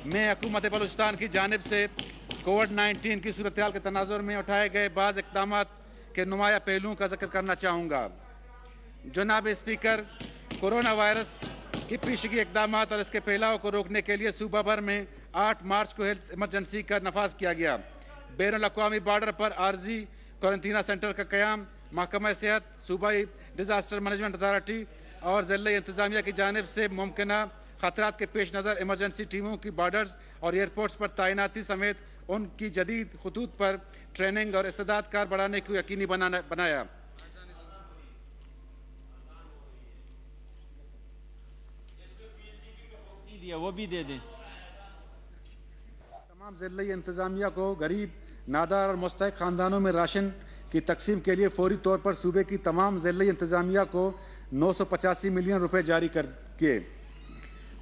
میں حکومت بلوچستان کی جانب سے کووڈ-19 کی صورتحال کے تناظر میں اٹھائے گئے بعض اقدامات کے نمایاں پہلوؤں کا ذکر کرنا چاہوں گا۔ جناب اسپیکر، کورونا وائرس کی پیشگی اقدامات اور اس کے پھیلاؤ کو روکنے کے لیے صوبہ بھر میں 8 مارچ کو ہیلتھ ایمرجنسی کا نفاذ کیا گیا۔ بین الاقوامی بارڈر پر عارضی قرنطینہ سینٹر کا قیام محکمہ صحت، صوبائی ڈیزاسٹر مینجمنٹ اتھارٹی اور ضلعی انتظامیہ کی جانب سے ممکنہ خطرات کے پیش نظر ایمرجنسی ٹیموں کی بارڈرز اور ایئرپورٹس پر تعیناتی سمیت ان کی جدید خطوط پر ٹریننگ اور استعداد کار بڑھانے کو یقینی بنایا۔ وہ بھی دے دیں۔ تمام ضلعی انتظامیہ کو غریب، نادار اور مستحق خاندانوں میں راشن کی تقسیم کے لیے فوری طور پر صوبے کی تمام ضلعی انتظامیہ کو 985 ملین روپے جاری کر کے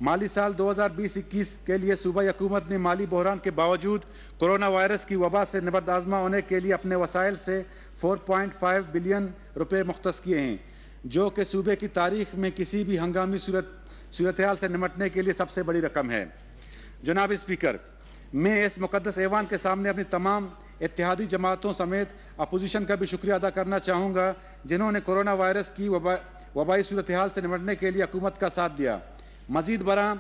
مالی سال 2020-21 کے لیے صوبائی حکومت نے مالی بحران کے باوجود کورونا وائرس کی وبا سے نبرد آزما ہونے کے لیے اپنے وسائل سے 4.5 بلین روپے مختص کیے ہیں، جو کہ صوبے کی تاریخ میں کسی بھی ہنگامی صورتحال سے نمٹنے کے لیے سب سے بڑی رقم ہے۔ جناب اسپیکر، میں اس مقدس ایوان کے سامنے اپنی تمام اتحادی جماعتوں سمیت اپوزیشن کا بھی شکریہ ادا کرنا چاہوں گا، جنہوں نے کورونا وائرس کی وبائی صورتحال سے نمٹنے کے لیے حکومت کا ساتھ دیا۔ مزید برآں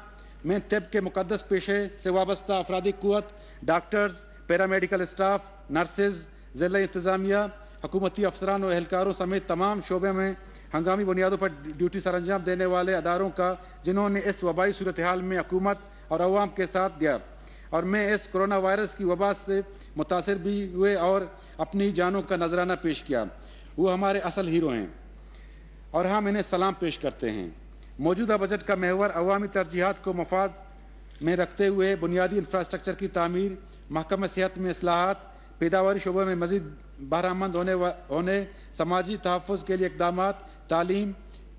میں طب کے مقدس پیشے سے وابستہ افرادی قوت، ڈاکٹرز، پیرامیڈیکل اسٹاف، نرسز، ضلعی انتظامیہ، حکومتی افسران و اہلکاروں سمیت تمام شعبے میں ہنگامی بنیادوں پر ڈیوٹی سر انجام دینے والے اداروں کا، جنہوں نے اس وبائی صورتحال میں حکومت اور عوام کے ساتھ دیا، اور میں اس کورونا وائرس کی وبا سے متاثر بھی ہوئے اور اپنی جانوں کا نذرانہ پیش کیا، وہ ہمارے اصل ہیرو ہیں اور ہم انہیں سلام پیش کرتے ہیں۔ موجودہ بجٹ کا محور عوامی ترجیحات کو مفاد میں رکھتے ہوئے بنیادی انفراسٹرکچر کی تعمیر، محکمہ صحت میں اصلاحات، پیداواری شعبے میں مزید بہرہمند ہونے، سماجی تحفظ کے لیے اقدامات، تعلیم،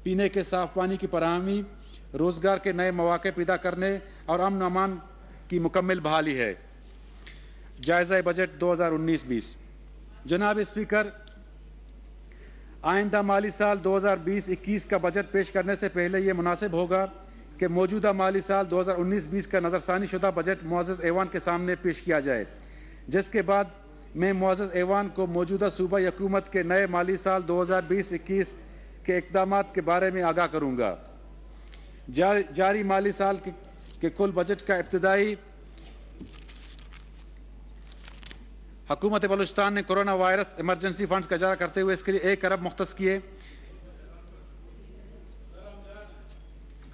پینے کے صاف پانی کی فراہمی، روزگار کے نئے مواقع پیدا کرنے اور امن و امان کی مکمل بحالی ہے۔ جائزہ بجٹ 2019-20۔ جناب اسپیکر، آئندہ مالی سال 2020-21 کا بجٹ پیش کرنے سے پہلے یہ مناسب ہوگا کہ موجودہ مالی سال 2019-20 کا نظرثانی شدہ بجٹ معزز ایوان کے سامنے پیش کیا جائے، جس کے بعد میں معزز ایوان کو موجودہ صوبائی حکومت کے نئے مالی سال 2020-21 کے اقدامات کے بارے میں آگاہ کروں گا۔ جاری مالی سال کے کل بجٹ کا ابتدائی حکومت بلوچستان نے کورونا وائرس ایمرجنسی فنڈز کا اجرا کرتے ہوئے اس کے لیے 1 ارب مختص کیے،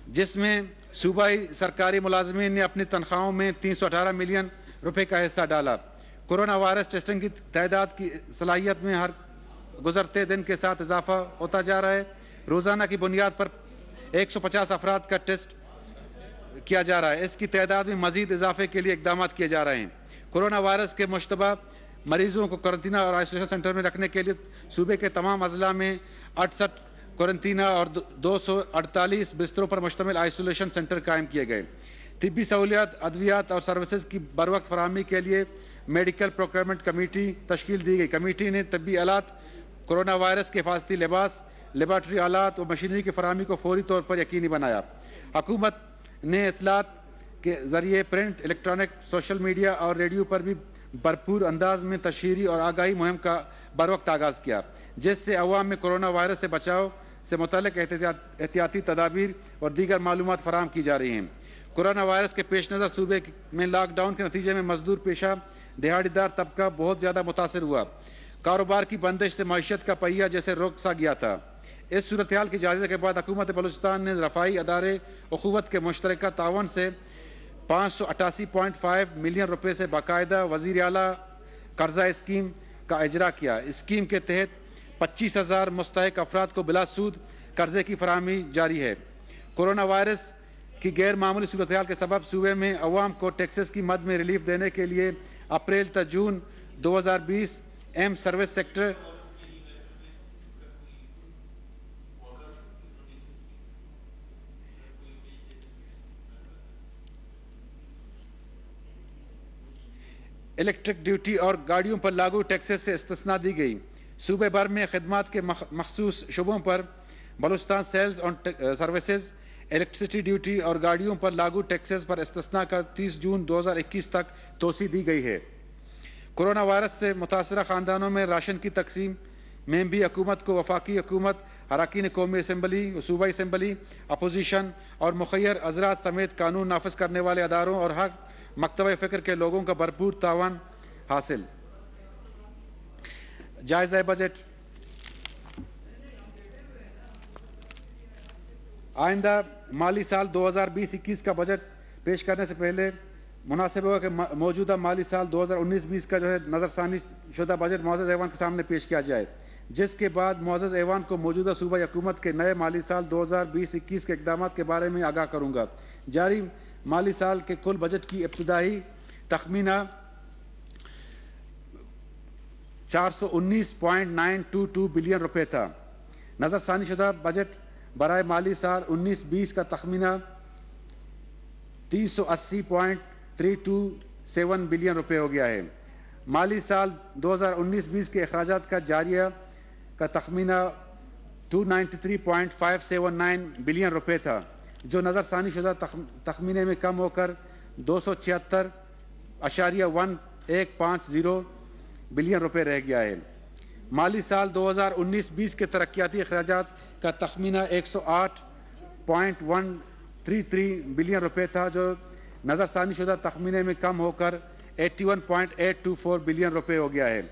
جس میں صوبائی سرکاری ملازمین نے اپنی تنخواہوں میں 318 ملین روپے کا حصہ ڈالا۔ کورونا وائرس ٹیسٹنگ کی تعداد کی صلاحیت میں ہر گزرتے دن کے ساتھ اضافہ ہوتا جا رہا ہے۔ روزانہ کی بنیاد پر 150 افراد کا ٹیسٹ کیا جا رہا ہے۔ اس کی تعداد میں مزید اضافے کے لیے اقدامات کیے جا رہے ہیں۔ کورونا وائرس کے مشتبہ مریضوں کو قرنطینہ اور آئسولیشن سینٹر میں رکھنے کے لیے صوبے کے تمام اضلاع میں 68 قرنطینہ اور 248 بستروں پر مشتمل آئسولیشن سینٹر قائم کیے گئے۔ طبی سہولیات، ادویات اور سروسز کی بروقت فراہمی کے لیے میڈیکل پروکیورمنٹ کمیٹی تشکیل دی گئی۔ کمیٹی نے طبی آلات، کورونا وائرس کے حفاظتی لباس، لیبارٹری آلات اور مشینری کی فراہمی کو فوری طور پر یقینی بنایا۔ حکومت نے اطلاعات کے ذریعے پرنٹ، الیکٹرانک، سوشل میڈیا اور ریڈیو پر بھی بھرپور انداز میں تشہیری اور آگاہی مہم کا بروقت آغاز کیا، جس سے عوام میں کورونا وائرس سے بچاؤ سے متعلق احتیاطی تدابیر اور دیگر معلومات فراہم کی جا رہی ہیں۔ کورونا وائرس کے پیش نظر صوبے میں لاک ڈاؤن کے نتیجے میں مزدور پیشہ دہاڑی دار طبقہ بہت زیادہ متاثر ہوا۔ کاروبار کی بندش سے معیشت کا پہیہ جیسے رک سا گیا تھا۔ اس صورتحال کے جائزے کے بعد حکومت بلوچستان نے رفائی ادارے اخوت کے مشترکہ تعاون سے 588.5 ملین روپے سے باقاعدہ وزیر اعلیٰ قرضہ اسکیم کا اجرا کیا۔ اسکیم کے تحت 25,000 مستحق افراد کو بلا سود قرضے کی فراہمی جاری ہے۔ کورونا وائرس کی غیر معمولی صورتحال کے سبب صوبے میں عوام کو ٹیکسز کی مد میں ریلیف دینے کے لیے اپریل تا جون 2020 اہم سروس سیکٹر الیکٹرک ڈیوٹی اور گاڑیوں پر لاگو ٹیکسز سے استثناء دی گئی۔ صوبے بھر میں خدمات کے مخصوص شعبوں پر Balochistan sales on services electricity duty اور گاڑیوں پر لاگو ٹیکسز پر استثناء کا 30 جون 2021 تک توسیع دی گئی ہے۔ کورونا وائرس سے متاثرہ خاندانوں میں راشن کی تقسیم میں بھی حکومت کو وفاقی حکومت، اراکین قومی اسمبلی، صوبائی اسمبلی، اپوزیشن اور مخیر حضرات سمیت قانون نافذ کرنے والے اداروں اور ہر مکتبہ فکر کے لوگوں کا بھرپور تعاون حاصل۔ جائزہ بجٹ۔ آئندہ مالی سال 2020-21 کا بجٹ پیش کرنے سے پہلے مناسب ہوگا کہ موجودہ مالی سال 2019-20 کا نظر ثانی شدہ بجٹ معزز ایوان کے سامنے پیش کیا جائے، جس کے بعد معزز ایوان کو موجودہ صوبائی حکومت کے نئے مالی سال 2020-21 کے اقدامات کے بارے میں آگاہ کروں گا۔ جاری مالی سال کے کل بجٹ کی ابتدائی تخمینہ 419.922 بلین روپے تھا۔ نظر ثانی شدہ بجٹ برائے مالی سال 19-20 کا تخمینہ 380.327 بلین روپے ہو گیا ہے۔ مالی سال 2019-20 کے اخراجات کا جاریہ کا تخمینہ 293.579 بلین روپے تھا، جو نظر ثانی شدہ تخمینے میں کم ہو کر 276.150 بلین روپے رہ گیا ہے۔ مالی سال 2019-20 کے ترقیاتی اخراجات کا تخمینہ 108.133 بلین روپے تھا، جو نظر ثانی شدہ تخمینے میں کم ہو کر 81.824 بلین روپے ہو گیا ہے۔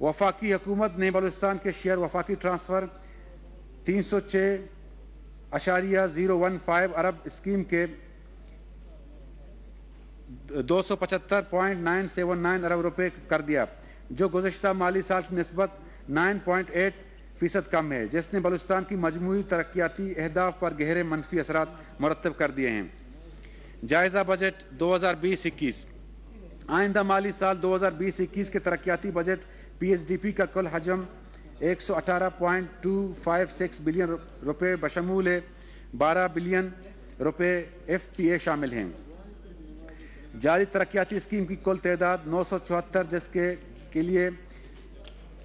وفاقی حکومت نے بلوچستان کے شیئر وفاقی ٹرانسفر 306.015 ارب اسکیم کے 275.979 ارب روپے کر دیا، جو گزشتہ مالی سال کی نسبت 9.8% کم ہے، جس نے بلوچستان کی مجموعی ترقیاتی اہداف پر گہرے منفی اثرات مرتب کر دیے ہیں۔ جائزہ بجٹ 2020-21۔ آئندہ مالی سال 2020-21 کے ترقیاتی بجٹ PSDP کا کل حجم 118.256 بلین روپے بشمول 12 بلین روپے FPA شامل ہیں۔ جاری ترقیاتی اسکیم کی کل تعداد 974، جس کے لیے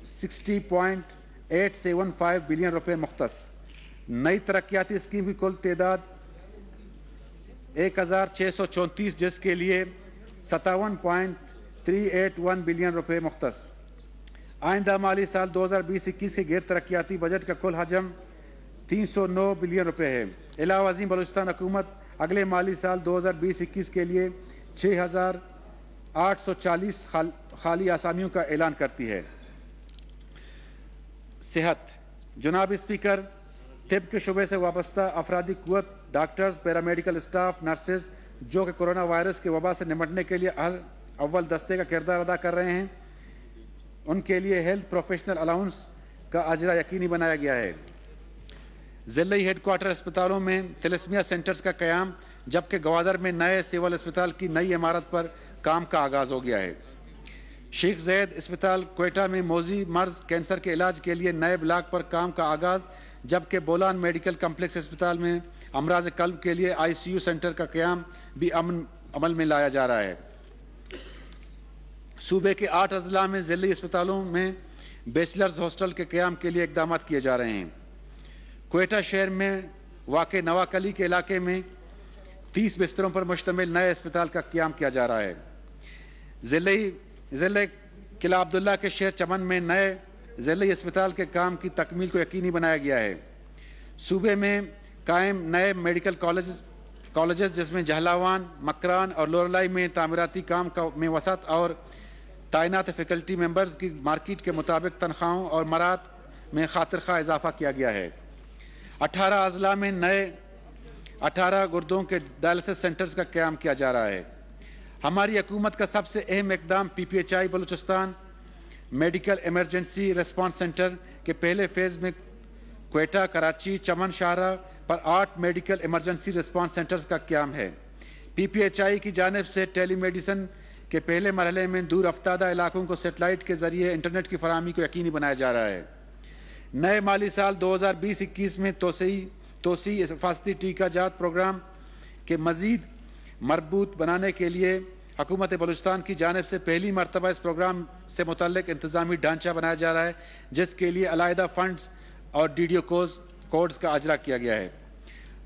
60.875 بلین روپے مختص۔ نئی ترقیاتی اسکیم کی کل تعداد 1634، جس کے لیے 57.381 بلین روپے مختص۔ آئندہ مالی سال 2020-21 کے غیر ترقیاتی بجٹ کا کل حجم 309 بلین روپے ہے۔ علاوہ ازیں بلوچستان حکومت اگلے مالی سال 2020-21 کے لیے 6840 خالی آسامیوں کا اعلان کرتی ہے۔ صحت۔ جناب اسپیکر، طب کے شعبے سے وابستہ افرادی قوت، ڈاکٹرز، پیرامیڈیکل اسٹاف، نرسز، جو کہ کورونا وائرس کے وبا سے نمٹنے کے لیے اول دستے کا کردار ادا کر رہے ہیں، ان کے لیے ہیلتھ پروفیشنل الاؤنس کا اجرا یقینی بنایا گیا ہے۔ ضلعی ہیڈ کوارٹر اسپتالوں میں تھیلیسمیا سینٹرز کا قیام، جبکہ گوادر میں نئے سول اسپتال کی نئی عمارت پر کام کا آغاز ہو گیا ہے۔ شیخ زید اسپتال کوئٹہ میں موذی مرض کینسر کے علاج کے لیے نئے بلاک پر کام کا آغاز، جبکہ بولان میڈیکل کمپلیکس اسپتال میں امراض قلب کے لیے ICU سینٹر کا قیام بھی عمل میں لایا جا رہا ہے۔ صوبے کے 8 اضلاع میں ضلعی اسپتالوں میں بیچلرز ہاسٹل کے قیام کے لیے اقدامات کیے جا رہے ہیں۔ کوئٹہ شہر میں واقع نواکلی کے علاقے میں 30 بستروں پر مشتمل نئے اسپتال کا قیام کیا جا رہا ہے۔ ضلع قلعہ عبداللہ کے شہر چمن میں نئے ضلعی اسپتال کے کام کی تکمیل کو یقینی بنایا گیا ہے۔ صوبے میں قائم نئے میڈیکل کالجز جس میں جہلاوان، مکران اور لورلائی میں تعمیراتی کام میں وسعت اور تعینات فیکلٹی ممبرز کی مارکیٹ کے مطابق تنخواہوں اور مرات میں خاطر خواہ اضافہ کیا گیا ہے۔ 18 اضلاع میں نئے 18 گردوں کے ڈائلسس سینٹرز کا قیام کیا جا رہا ہے۔ ہماری حکومت کا سب سے اہم اقدام PPHI Balochistan medical emergency response centre کے پہلے فیز میں کوئٹہ، کراچی، چمن، شاہراہ پر 8 میڈیکل ایمرجنسی ریسپانس سینٹرز کا قیام ہے۔ PPHI کی جانب سے ٹیلی میڈیسن کے پہلے مرحلے میں دور افتادہ علاقوں کو سیٹلائٹ کے ذریعے انٹرنیٹ کی فراہمی کو یقینی بنایا جا رہا ہے۔ نئے مالی سال 2020-21 میں توسیع حفاظتی ٹیکہ جات پروگرام کے مزید مربوط بنانے کے لیے حکومت بلوچستان کی جانب سے پہلی مرتبہ اس پروگرام سے متعلق انتظامی ڈھانچہ بنایا جا رہا ہے، جس کے لیے علیحدہ فنڈز اور DDO کوڈز کا اجرا کیا گیا ہے۔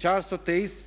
423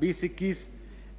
2021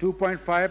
2.5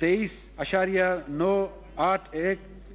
23.981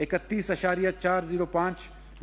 31.405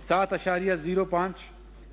7.05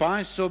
500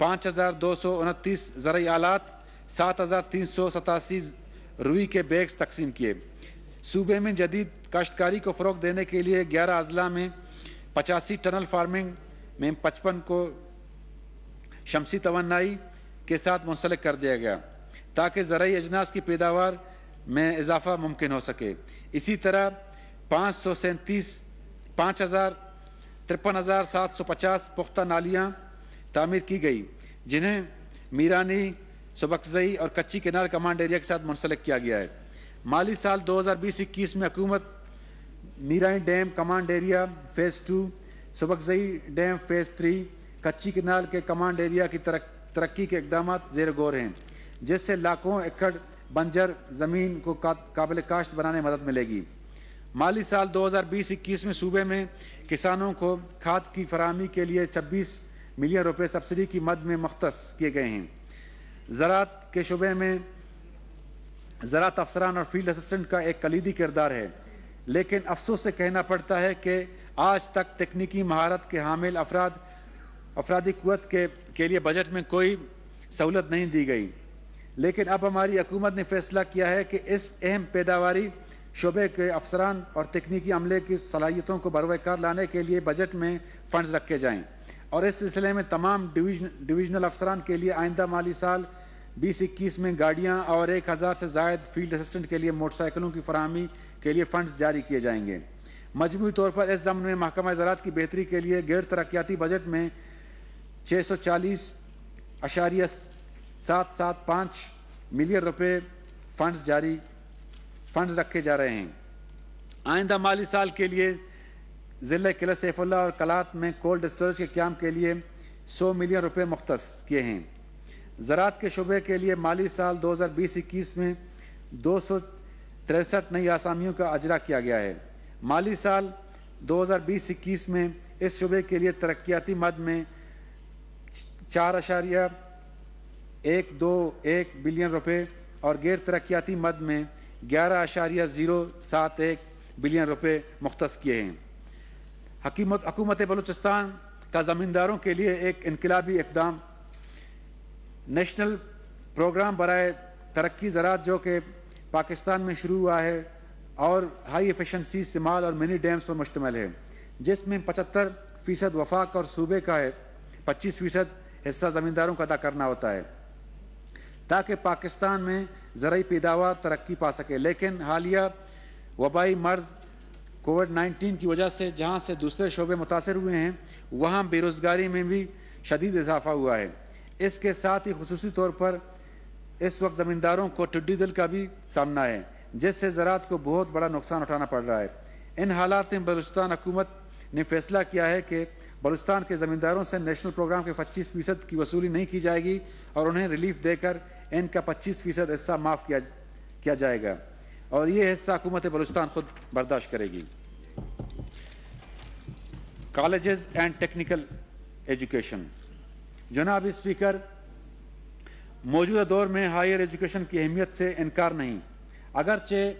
5229 زرعی آلات، 7387 روئی کے بیگز تقسیم کیے۔ صوبے میں جدید کاشتکاری کو فروغ دینے کے لیے 11 اضلاع میں 85 ٹنل فارمنگ میں 55 کو شمسی توانائی کے ساتھ منسلک کر دیا گیا تاکہ زرعی اجناس کی پیداوار میں اضافہ ممکن ہو سکے۔ اسی طرح 53,750 پختہ نالیاں تعمیر کی گئی جنہیں میرانی، سبکزئی اور کچی کینال کمانڈ ایریا کے ساتھ منسلک کیا گیا ہے۔ مالی سال 2020-21 میں حکومت Mirani dam command area phase 2، Sabakzai dam phase 3، Kachhi canal کے کمانڈ ایریا کی ترقی کے اقدامات زیر غور ہیں، جس سے لاکھوں ایکڑ بنجر زمین کو قابل کاشت بنانے میں مدد ملے گی۔ مالی سال 2020-21 میں صوبے میں کسانوں کو کھاد کی فراہمی کے لیے 26 ملین روپے سبسڈی کی مد میں مختص کیے گئے ہیں۔ زراعت کے شعبے میں زراعت افسران اور فیلڈ اسسٹنٹ کا ایک کلیدی کردار ہے، لیکن افسوس سے کہنا پڑتا ہے کہ آج تک تکنیکی مہارت کے حامل افرادی قوت کے لیے بجٹ میں کوئی سہولت نہیں دی گئی۔ لیکن اب ہماری حکومت نے فیصلہ کیا ہے کہ اس اہم پیداواری شعبے کے افسران اور تکنیکی عملے کی صلاحیتوں کو بروئے کار لانے کے لیے بجٹ میں فنڈز رکھے جائیں، اور اس سلسلے میں تمام ڈویژنل افسران کے لیے آئندہ مالی سال 2021 میں گاڑیاں اور 1000 سے زائد فیلڈ اسسٹنٹ کے لیے موٹر سائیکلوں کی فراہمی کے لیے فنڈز جاری کیے جائیں گے۔ مجموعی طور پر اس ضمن میں محکمہ زراعت کی بہتری کے لیے غیر ترقیاتی بجٹ میں 640.775 ملین روپے فنڈز رکھے جا رہے ہیں۔ آئندہ مالی سال کے لیے ضلع قلعہ سیف اللہ اور کلات میں کولڈ اسٹوریج کے قیام کے لیے 100 ملین روپے مختص کیے ہیں۔ زراعت کے شعبے کے لیے مالی سال 2020-21 میں 263 نئی آسامیوں کا اجرا کیا گیا ہے۔ مالی سال 2020-21 میں اس شعبے کے لیے ترقیاتی مد میں 4.121 بلین روپے اور غیر ترقیاتی مد میں 11.071 بلین روپے مختص کیے ہیں۔ حکومت بلوچستان کا زمینداروں کے لیے ایک انقلابی اقدام نیشنل پروگرام برائے ترقی زراعت جو کہ پاکستان میں شروع ہوا ہے اور ہائی ایفیشنسی سمال اور منی ڈیمز پر مشتمل ہے، جس میں 75% وفاق اور صوبے کا ہے 25% حصہ زمینداروں کا ادا کرنا ہوتا ہے تاکہ پاکستان میں زرعی پیداوار ترقی پا سکے۔ لیکن حالیہ وبائی مرض کووڈ-19 کی وجہ سے جہاں سے دوسرے شعبے متاثر ہوئے ہیں وہاں بے روزگاری میں بھی شدید اضافہ ہوا ہے۔ اس کے ساتھ ہی خصوصی طور پر اس وقت زمینداروں کو ٹڈی دل کا بھی سامنا ہے، جس سے زراعت کو بہت بڑا نقصان اٹھانا پڑ رہا ہے۔ ان حالات میں بلوچستان حکومت نے فیصلہ کیا ہے کہ بلوچستان کے زمینداروں سے نیشنل پروگرام کے 25% کی وصولی نہیں کی جائے گی اور انہیں ریلیف دے کر ان کا 25% حصہ معاف کیا جائے گا، اور یہ حصہ حکومت بلوچستان خود برداشت کرے گی۔ Colleges and technical education. جناب اسپیکر، موجودہ دور میں ہائر ایجوکیشن کی اہمیت سے انکار نہیں، اگرچہ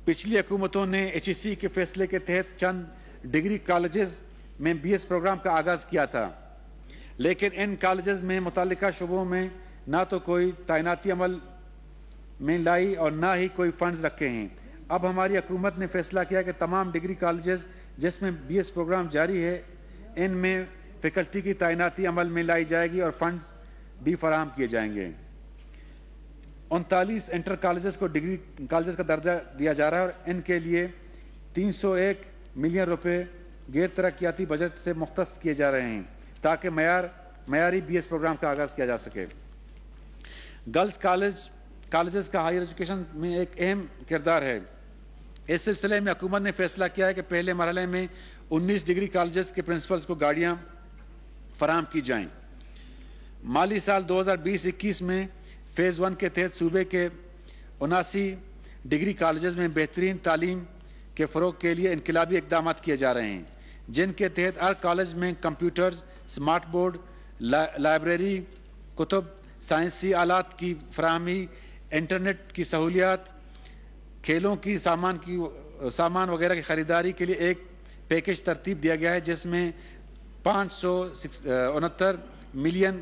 پچھلی حکومتوں نے HEC کے فیصلے کے تحت چند ڈگری کالجز میں BS پروگرام کا آغاز کیا تھا، لیکن ان کالجز میں متعلقہ شعبوں میں نہ تو کوئی تعیناتی عمل میں لائی اور نہ ہی کوئی فنڈز رکھے ہیں۔ اب ہماری حکومت نے فیصلہ کیا کہ تمام ڈگری کالجز جس میں BS پروگرام جاری ہے ان میں فیکلٹی کی تعیناتی عمل میں لائی جائے گی اور فنڈز بھی فراہم کیے جائیں گے۔ 39 انٹر کالجز کو ڈگری کالجز کا درجہ دیا جا رہا ہے اور ان کے لیے 301 ملین روپے غیر ترقیاتی بجٹ سے مختص کیے جا رہے ہیں تاکہ معیاری BS پروگرام کا آغاز کیا جا سکے۔ گرلز کالجز کا ہائر ایجوکیشن میں ایک اہم کردار ہے۔ اس سلسلے میں حکومت نے فیصلہ کیا ہے کہ پہلے مرحلے میں 19 ڈگری کالجز کے پرنسپلز کو گاڑیاں فراہم کی جائیں۔ مالی سال 2020-21 میں فیز 1 کے تحت صوبے کے 79 ڈگری کالجز میں بہترین تعلیم کے فروغ کے لیے انقلابی اقدامات کیے جا رہے ہیں، جن کے تحت ہر کالج میں کمپیوٹرز، سمارٹ بورڈ، لائبریری، کتب، سائنسی آلات کی فراہمی، انٹرنیٹ کی سہولیات، کھیلوں کی سامان وغیرہ کی خریداری کے لیے ایک پیکج ترتیب دیا گیا ہے جس میں 569 ملین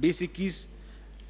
2021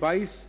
22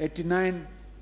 89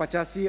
85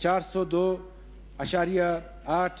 402.8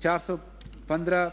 415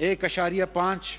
1.5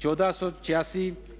1486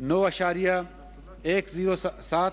9.107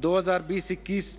2020-21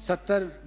70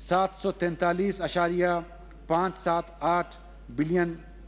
743.578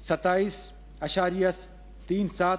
27.37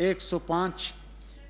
105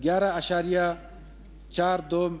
11.42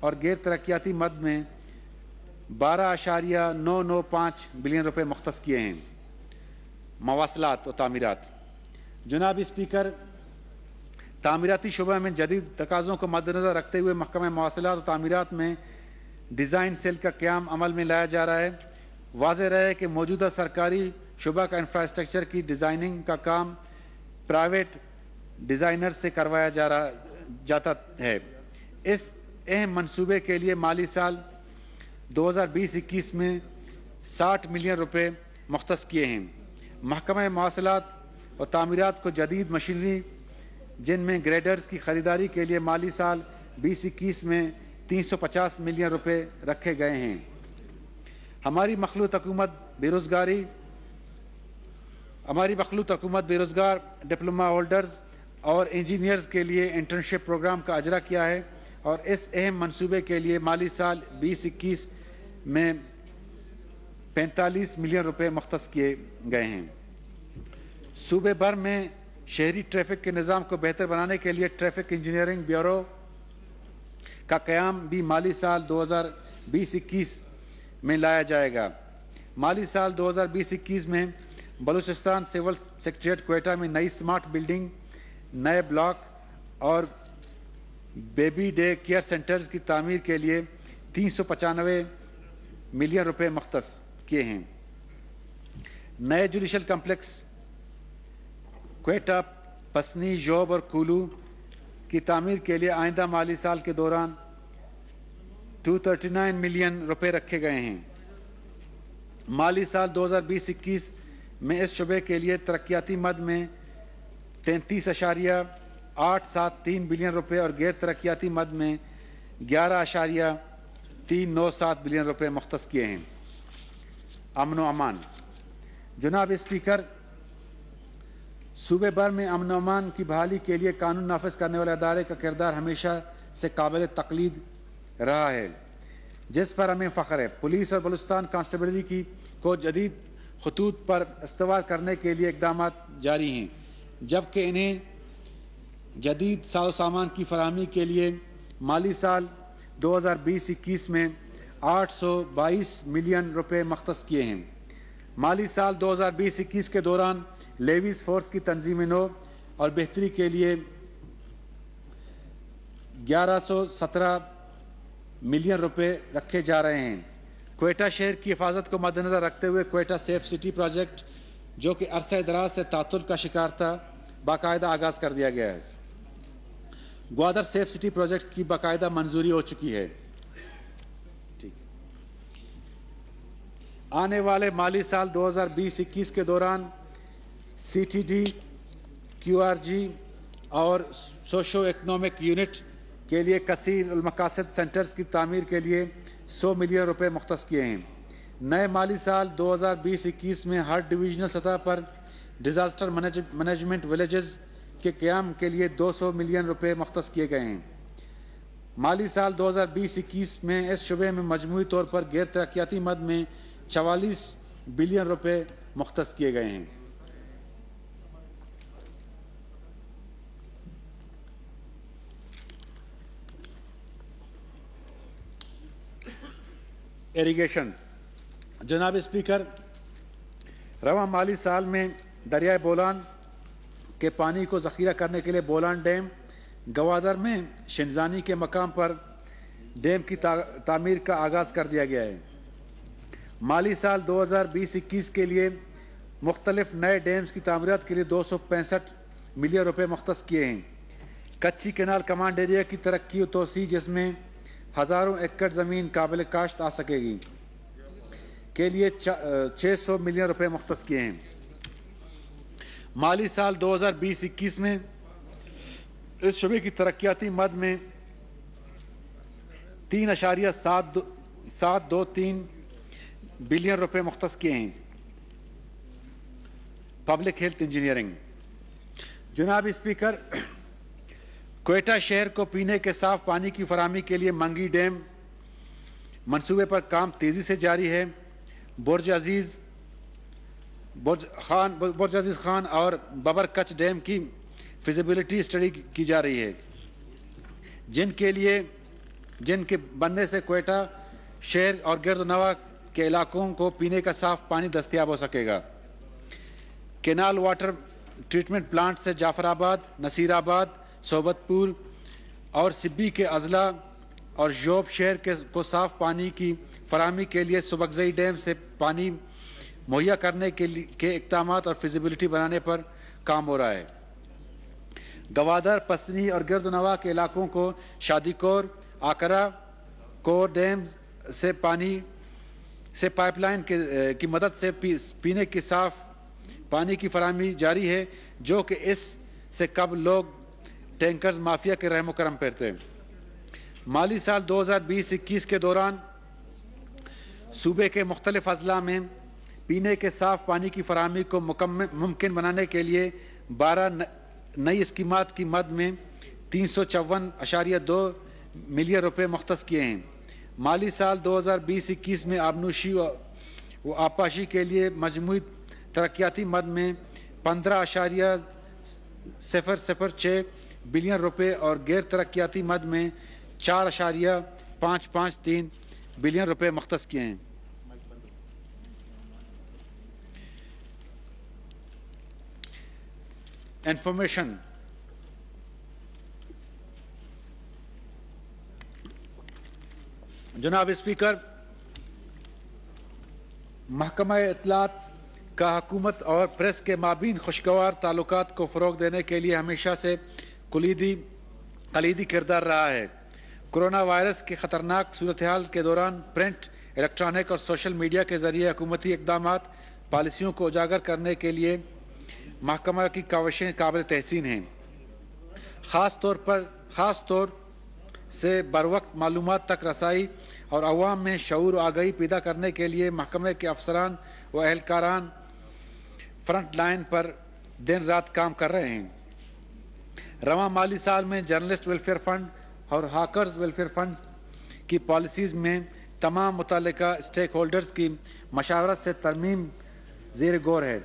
اور غیر ترقیاتی مد میں 12.995 بلین روپے مختص کیے ہیں۔ مواصلات و تعمیرات۔ جناب اسپیکر، تعمیراتی شعبہ میں جدید تقاضوں کو مد نظر رکھتے ہوئے محکمہ مواصلات و تعمیرات میں ڈیزائن سیل کا قیام عمل میں لایا جا رہا ہے۔ واضح رہے کہ موجودہ سرکاری شعبہ کا انفراسٹرکچر کی ڈیزائننگ کا کام پرائیویٹ ڈیزائنر سے کروایا جاتا ہے۔ اس اہم منصوبے کے لیے مالی سال 2020-21 میں 60 ملین روپے مختص کیے ہیں۔ محکمہ مواصلات و تعمیرات کو جدید مشینری جن میں گریڈرز کی خریداری کے لیے مالی سال 2021 میں 350 ملین روپے رکھے گئے ہیں۔ ہماری مخلوط حکومت بے روزگار ڈپلوما ہولڈرز اور انجینئرز کے لیے انٹرنشپ پروگرام کا اجرا کیا ہے اور اس اہم منصوبے کے لیے مالی سال 2021 میں 45 ملین روپے مختص کیے گئے ہیں۔ صوبے بھر میں شہری ٹریفک کے نظام کو بہتر بنانے کے لیے ٹریفک انجینئرنگ بیورو کا قیام بھی مالی سال 2020-21 میں لایا جائے گا۔ مالی سال 2020-21 میں بلوچستان سول سیکریٹریٹ کوئٹہ میں نئی سمارٹ بلڈنگ، نئے بلاک اور بیبی ڈے کیئر سینٹرز کی تعمیر کے لیے 395 ملین روپے مختص کیے ہیں۔ نئے جوڈیشل کمپلیکس کوئٹہ، پسنی، یوب اور کولو کی تعمیر کے لیے آئندہ مالی سال کے دوران 239 ملین روپے رکھے گئے ہیں۔ مالی سال 2020-21 میں اس شعبے کے لیے ترقیاتی مد میں 33.873 بلین روپے اور غیر ترقیاتی مد میں 11.397 بلین روپے مختص کیے ہیں۔ امن و امان۔ جناب اسپیکر، صوبے بھر میں امن و امان کی بحالی کے لیے قانون نافذ کرنے والے ادارے کا کردار ہمیشہ سے قابل تقلید رہا ہے، جس پر ہمیں فخر ہے۔ پولیس اور بلوچستان کانسٹیبلری کو جدید خطوط پر استوار کرنے کے لیے اقدامات جاری ہیں، جبکہ انہیں جدید ساز و سامان کی فراہمی کے لیے مالی سال 2020-21 میں 822 ملین روپے مختص کیے ہیں۔ مالی سال 2020-21 کے دوران لیویز فورس کی تنظیم نو اور بہتری کے لیے 1117 ملین روپے رکھے جا رہے ہیں۔ کوئٹہ شہر کی حفاظت کو مد نظر رکھتے ہوئے کوئٹہ سیف سٹی پروجیکٹ، جو کہ عرصہ دراز سے تعطل کا شکار تھا، باقاعدہ آغاز کر دیا گیا ہے۔ گوادر سیف سٹی پروجیکٹ کی باقاعدہ منظوری ہو چکی ہے۔ آنے والے مالی سال 2020-21 کے دوران CTD، QRG اور سوشو اکنامک یونٹ کے لیے کثیر المقاصد سینٹرز کی تعمیر کے لیے 100 ملین روپے مختص کیے ہیں۔ نئے مالی سال 2020-21 میں ہر ڈویژنل سطح پر ڈیزاسٹر مینجمنٹ ولیجز کے قیام کے لیے 200 ملین روپے مختص کیے گئے ہیں۔ مالی سال 2020-21 میں اس شعبے میں مجموعی طور پر غیر ترقیاتی مد میں 44 بلین روپے مختص کیے گئے ہیں۔ ایریگیشن۔ جناب اسپیکر، رواں مالی سال میں دریائے بولان کے پانی کو ذخیرہ کرنے کے لیے بولان ڈیم گوادر میں شنزانی کے مقام پر ڈیم کی تعمیر کا آغاز کر دیا گیا ہے۔ مالی سال 2020-21 کے لیے مختلف نئے ڈیمز کی تعمیرات کے لیے 265 ملین روپے مختص کیے ہیں۔ کچی کینال کمانڈ ایریا کی ترقی و توسیع، جس میں ہزاروں ایکڑ زمین قابل کاشت آ سکے گی، کے لیے 600 ملین روپے مختص کیے ہیں۔ مالی سال 2020-21 میں اس شعبے کی ترقیاتی مد میں 3.723 بلین روپے مختص کیے ہیں۔ Public health engineering. جناب اسپیکر، کوئٹہ شہر کو پینے کے صاف پانی کی فراہمی کے لیے منگی ڈیم منصوبے پر کام تیزی سے جاری ہے۔ برج عزیز خان اور ببر کچ ڈیم کی فیزیبلٹی اسٹڈی کی جا رہی ہے، جن کے لیے جن کے بننے سے کوئٹہ شہر اور گرد و نواح کے علاقوں کو پینے کا صاف پانی دستیاب ہو سکے گا۔ کینال واٹر ٹریٹمنٹ پلانٹ سے جعفر آباد، نصیر آباد، صحبت پور اور سبی کے اضلاع اور یوب شہر کو صاف پانی کی فراہمی کے لیے سبکزئی ڈیم سے پانی مہیا کرنے کے اقدامات اور فیزیبلٹی بنانے پر کام ہو رہا ہے۔ گوادر، پسنی اور گرد و نواح کے علاقوں کو شادی کور، آکرا کور ڈیمز سے پائپ لائن کی مدد سے پینے کی صاف پانی کی فراہمی جاری ہے، جو کہ اس سے قبل لوگ ٹینکرز مافیا کے رحم و کرم پر تھے۔ مالی سال 2020-21 کے دوران صوبے کے مختلف اضلاع میں پینے کے صاف پانی کی فراہمی کو ممکن بنانے کے لیے 12 نئی اسکیمات کی مد میں 354.2 ملین روپے مختص کیے ہیں۔ مالی سال 2020-21 میں آبنوشی و آبپاشی کے لیے مجموعی ترقیاتی مد میں 15.006 بلین روپے اور غیر ترقیاتی مد میں 4.553 بلین روپے مختص کیے ہیں۔ انفارمیشن جناب اسپیکر، محکمہ اطلاعات کا حکومت اور پریس کے مابین خوشگوار تعلقات کو فروغ دینے کے لیے ہمیشہ سے کلیدی کردار رہا ہے۔ کرونا وائرس کی خطرناک صورتحال کے دوران پرنٹ، الیکٹرانک اور سوشل میڈیا کے ذریعے حکومتی اقدامات، پالیسیوں کو اجاگر کرنے کے لیے محکمہ کی کاوشیں قابل تحسین ہیں۔ خاص طور سے بروقت معلومات تک رسائی اور عوام میں شعور و آگاہی پیدا کرنے کے لیے محکمہ کے افسران و اہلکاران فرنٹ لائن پر دن رات کام کر رہے ہیں۔ رواں مالی سال میں جرنلسٹ ویلفیئر فنڈ اور ہاکرز ویلفیئر فنڈز کی پالیسیز میں تمام متعلقہ اسٹیک ہولڈرز کی مشاورت سے ترمیم زیر غور ہے،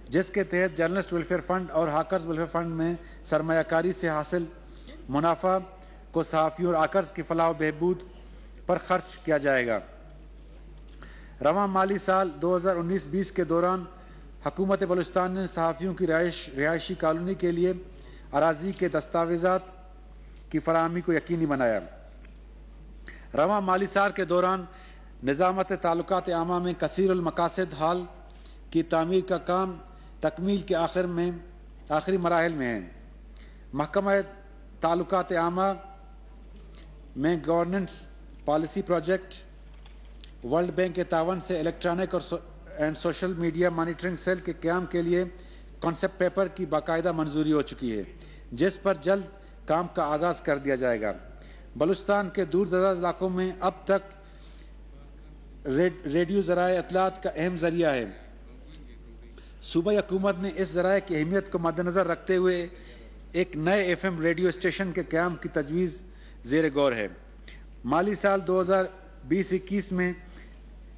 جس کے تحت جرنلسٹ ویلفیئر فنڈ اور ہاکرز ویلفیئر فنڈ میں سرمایہ کاری سے حاصل منافع کو صحافیوں اور ہاکرز کی فلاح و بہبود پر خرچ کیا جائے گا۔ رواں مالی سال 2019-20 کے دوران حکومت بلوچستان نے صحافیوں کی رہائشی کالونی کے لیے اراضی کے دستاویزات کی فراہمی کو یقینی بنایا۔ رواں مالی سال کے دوران نظامت تعلقات عامہ میں کثیر المقاصد ہال کی تعمیر کا کام تکمیل کے آخری مراحل میں ہے۔ محکمہ تعلقات عامہ میں governance policy project world bank کے تعاون سے الیکٹرانک اور سوشل میڈیا مانیٹرنگ سیل کے قیام کے لیے کانسیپٹ پیپر کی باقاعدہ منظوری ہو چکی ہے، جس پر جلد کام کا آغاز کر دیا جائے گا۔ بلوچستان کے دور دراز علاقوں میں اب تک ریڈیو ذرائع اطلاعات کا اہم ذریعہ ہے۔ صوبائی حکومت نے اس ذرائع کی اہمیت کو مد نظر رکھتے ہوئے ایک نئے FM ریڈیو اسٹیشن کے قیام کی تجویز زیر غور ہے۔ مالی سال 2020-21 میں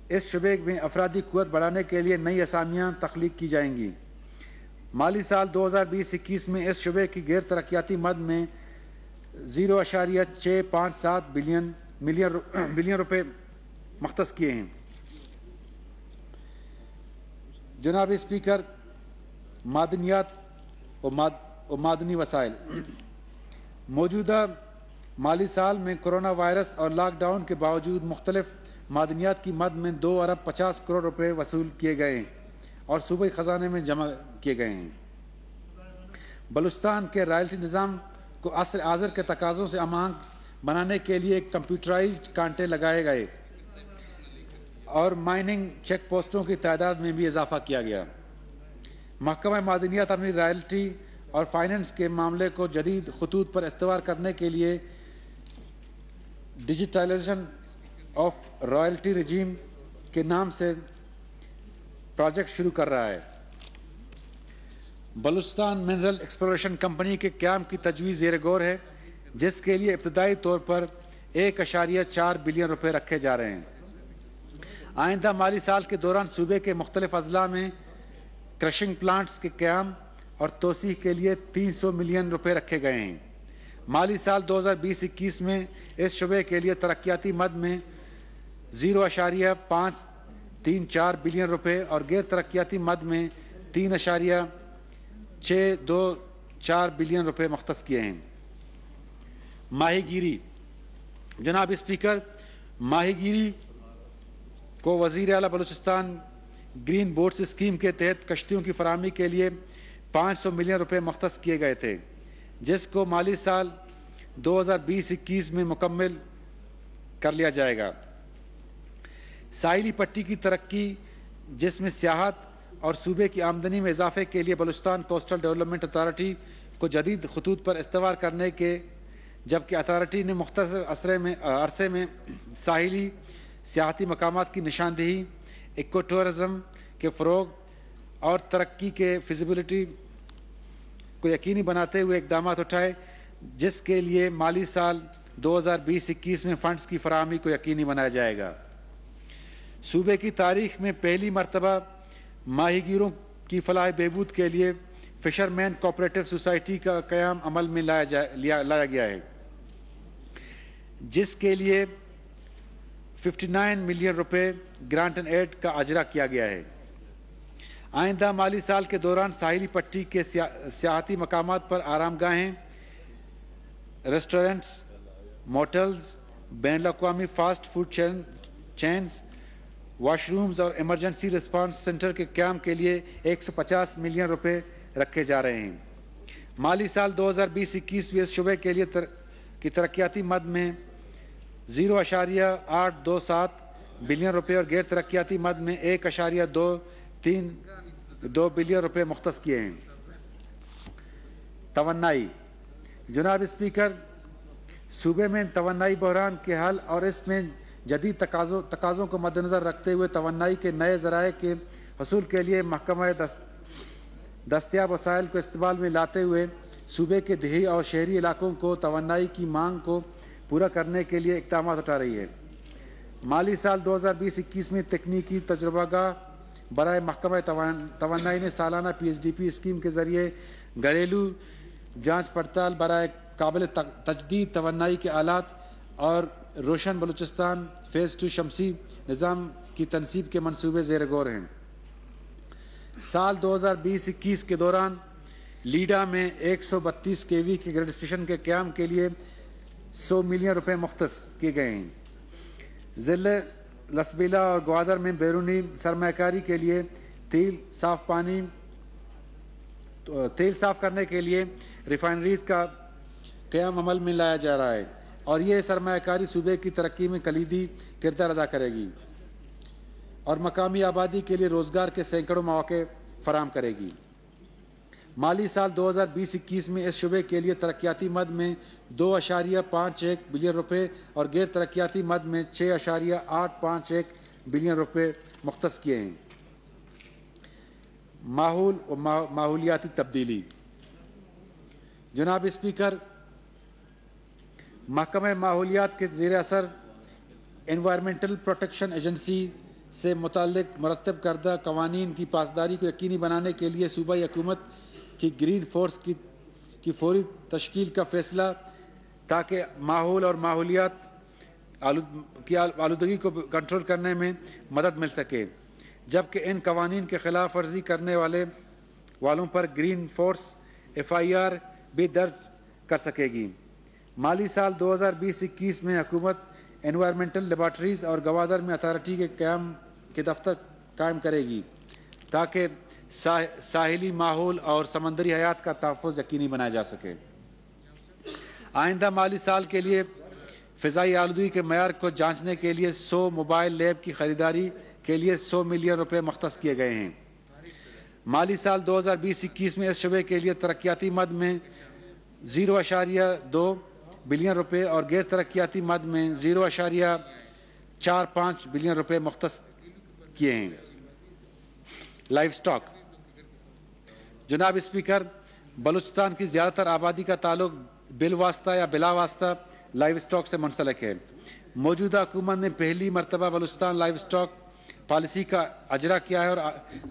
اس شعبے میں افرادی قوت بڑھانے کے لیے نئی اسامیاں تخلیق کی جائیں گی۔ مالی سال 2020-21 میں اس شعبے کی غیر ترقیاتی مد میں 0.657 بلین روپے مختص کیے ہیں۔ جناب اسپیکر، معدنیات و معدنی وسائل، موجودہ مالی سال میں کرونا وائرس اور لاک ڈاؤن کے باوجود مختلف معدنیات کی مد میں 2.50 ارب روپے وصول کیے گئے ہیں اور صوبائی خزانے میں جمع کیے گئے ہیں۔ بلوچستان کے رائلٹی نظام کو عصر حاضر کے تقاضوں سے ہم آہنگ بنانے کے لیے ایک کمپیوٹرائزڈ کانٹے لگائے گئے اور مائننگ چیک پوسٹوں کی تعداد میں بھی اضافہ کیا گیا۔ محکمہ معدنیات اپنی رائلٹی اور فائننس کے معاملے کو جدید خطوط پر استوار کرنے کے لیے ڈیجیٹائزیشن آف رائلٹی رجیم کے نام سے پروجیکٹ شروع کر رہا ہے۔ بلوچستان منرل ایکسپلوریشن کمپنی کے قیام کی تجویز زیر غور ہے، جس کے لیے ابتدائی طور پر 1.4 بلین روپے رکھے جا رہے ہیں۔ آئندہ مالی سال کے دوران صوبے کے مختلف اضلاع میں کرشنگ پلانٹس کے قیام اور توسیع کے لیے 300 ملین روپے رکھے گئے ہیں۔ مالی سال 2020-21 میں اس شعبے کے لیے ترقیاتی مد میں 0.534 بلین روپے اور غیر ترقیاتی مد میں 3.624 بلین روپے مختص کیے ہیں۔ ماہی گیری۔ جناب اسپیکر، ماہی گیری کو وزیر اعلیٰ بلوچستان گرین بوٹس اسکیم کے تحت کشتیوں کی فراہمی کے لیے 500 ملین روپے مختص کیے گئے تھے، جس کو مالی سال 2020-21 میں مکمل کر لیا جائے گا۔ ساحلی پٹی کی ترقی، جس میں سیاحت اور صوبے کی آمدنی میں اضافے کے لیے بلوچستان کوسٹل ڈیولپمنٹ اتھارٹی کو جدید خطوط پر استوار کرنے کے، جبکہ اتھارٹی نے مختصر عرصے میں ساحلی سیاحتی مقامات کی نشاندہی، ایکو ٹورزم کے فروغ اور ترقی کے فیزیبلٹی کو یقینی بناتے ہوئے اقدامات اٹھائے، جس کے لیے مالی سال 2020-21 میں فنڈز کی فراہمی کو یقینی بنایا جائے گا۔ صوبے کی تاریخ میں پہلی مرتبہ ماہی گیروں کی فلاح بہبود کے لیے فشرمین کوآپریٹو سوسائٹی کا قیام عمل میں لایا گیا ہے، جس کے لیے 59 ملین روپے گرانٹ اینڈ ایڈ کا اجرا کیا گیا ہے۔ آئندہ مالی سال کے دوران ساحلی پٹی کے سیاحتی مقامات پر آرام گاہیں، ریسٹورنٹس، موٹلز، بین الاقوامی fast food chains, wash rooms اور ایمرجنسی ریسپانس سینٹر کے قیام کے لیے 150 ملین روپے رکھے جا رہے ہیں۔ مالی سال 2020-21 میں اس شعبے کے لیے ترقیاتی مد میں 0.827 بلین روپے اور غیر ترقیاتی مد میں 1.232 بلین روپے مختص کیے ہیں۔ توانائی۔ جناب اسپیکر، صوبے میں توانائی بحران کے حل اور اس میں جدید تقاضوں کو مد نظر رکھتے ہوئے توانائی کے نئے ذرائع کے حصول کے لیے محکمہ دستیاب وسائل کو استعمال میں لاتے ہوئے صوبے کے دیہی اور شہری علاقوں کو توانائی کی مانگ کو پورا کرنے کے لیے اقدامات اٹھا رہی ہے۔ مالی سال 2020-21 میں تکنیکی تجربہ گاہ برائے محکمہ توانائی نے سالانہ PSDP اسکیم کے ذریعے گھریلو جانچ پڑتال برائے قابل تجدید توانائی کے آلات اور روشن بلوچستان فیز 2 شمسی نظام کی تنصیب کے منصوبے زیر غور ہیں۔ سال 2020-21 کے دوران لیڈا میں 132 kV کے گریڈ اسٹیشن کے قیام کے لیے 100 ملین روپے مختص کیے گئے ہیں۔ ضلع لسبیلا اور گوادر میں بیرونی سرمایہ کاری کے لیے تیل صاف کرنے کے لیے ریفائنریز کا قیام عمل میں لایا جا رہا ہے اور یہ سرمایہ کاری صوبے کی ترقی میں کلیدی کردار ادا کرے گی اور مقامی آبادی کے لیے روزگار کے سینکڑوں مواقع فراہم کرے گی۔ مالی سال 2020-21 میں اس شعبے کے لیے ترقیاتی مد میں 2.51 بلین روپے اور غیر ترقیاتی مد میں 6.851 بلین روپے مختص کیے ہیں۔ ماحول و ماحولیاتی تبدیلی۔ جناب اسپیکر، محکمہ ماحولیات کے زیر اثر انوائرمنٹل پروٹیکشن ایجنسی سے متعلق مرتب کردہ قوانین کی پاسداری کو یقینی بنانے کے لیے صوبائی حکومت کی گرین فورس کی فوری تشکیل کا فیصلہ، تاکہ ماحول اور ماحولیات کی آلودگی کو کنٹرول کرنے میں مدد مل سکے، جبکہ ان قوانین کے خلاف ورزی کرنے والوں پر گرین فورس FIR بھی درج کر سکے گی۔ مالی سال 2020-21 میں حکومت انوائرمنٹل لیبارٹریز اور گوادر میں اتھارٹی کے قیام کے دفتر قائم کرے گی، تاکہ ساحلی ماحول اور سمندری حیات کا تحفظ یقینی بنایا جا سکے۔ آئندہ مالی سال کے لیے فضائی آلودگی کے معیار کو جانچنے کے لیے 100 موبائل لیب کی خریداری کے لیے 100 ملین روپے مختص کیے گئے ہیں۔ مالی سال 2020-21 میں اس شعبے کے لیے ترقیاتی مد میں 0.2 بلین روپے اور غیر ترقیاتی مد میں 0.45 بلین روپے مختص کیے ہیں۔ Life stock. جناب اسپیکر، بلوچستان کی زیادہ تر آبادی کا تعلق بالواسطہ یا بلا واسطہ لائف سٹاک سے منسلک ہے۔ موجودہ حکومت نے پہلی مرتبہ بلوچستان لائف سٹاک پالیسی کا اجرا کیا ہے اور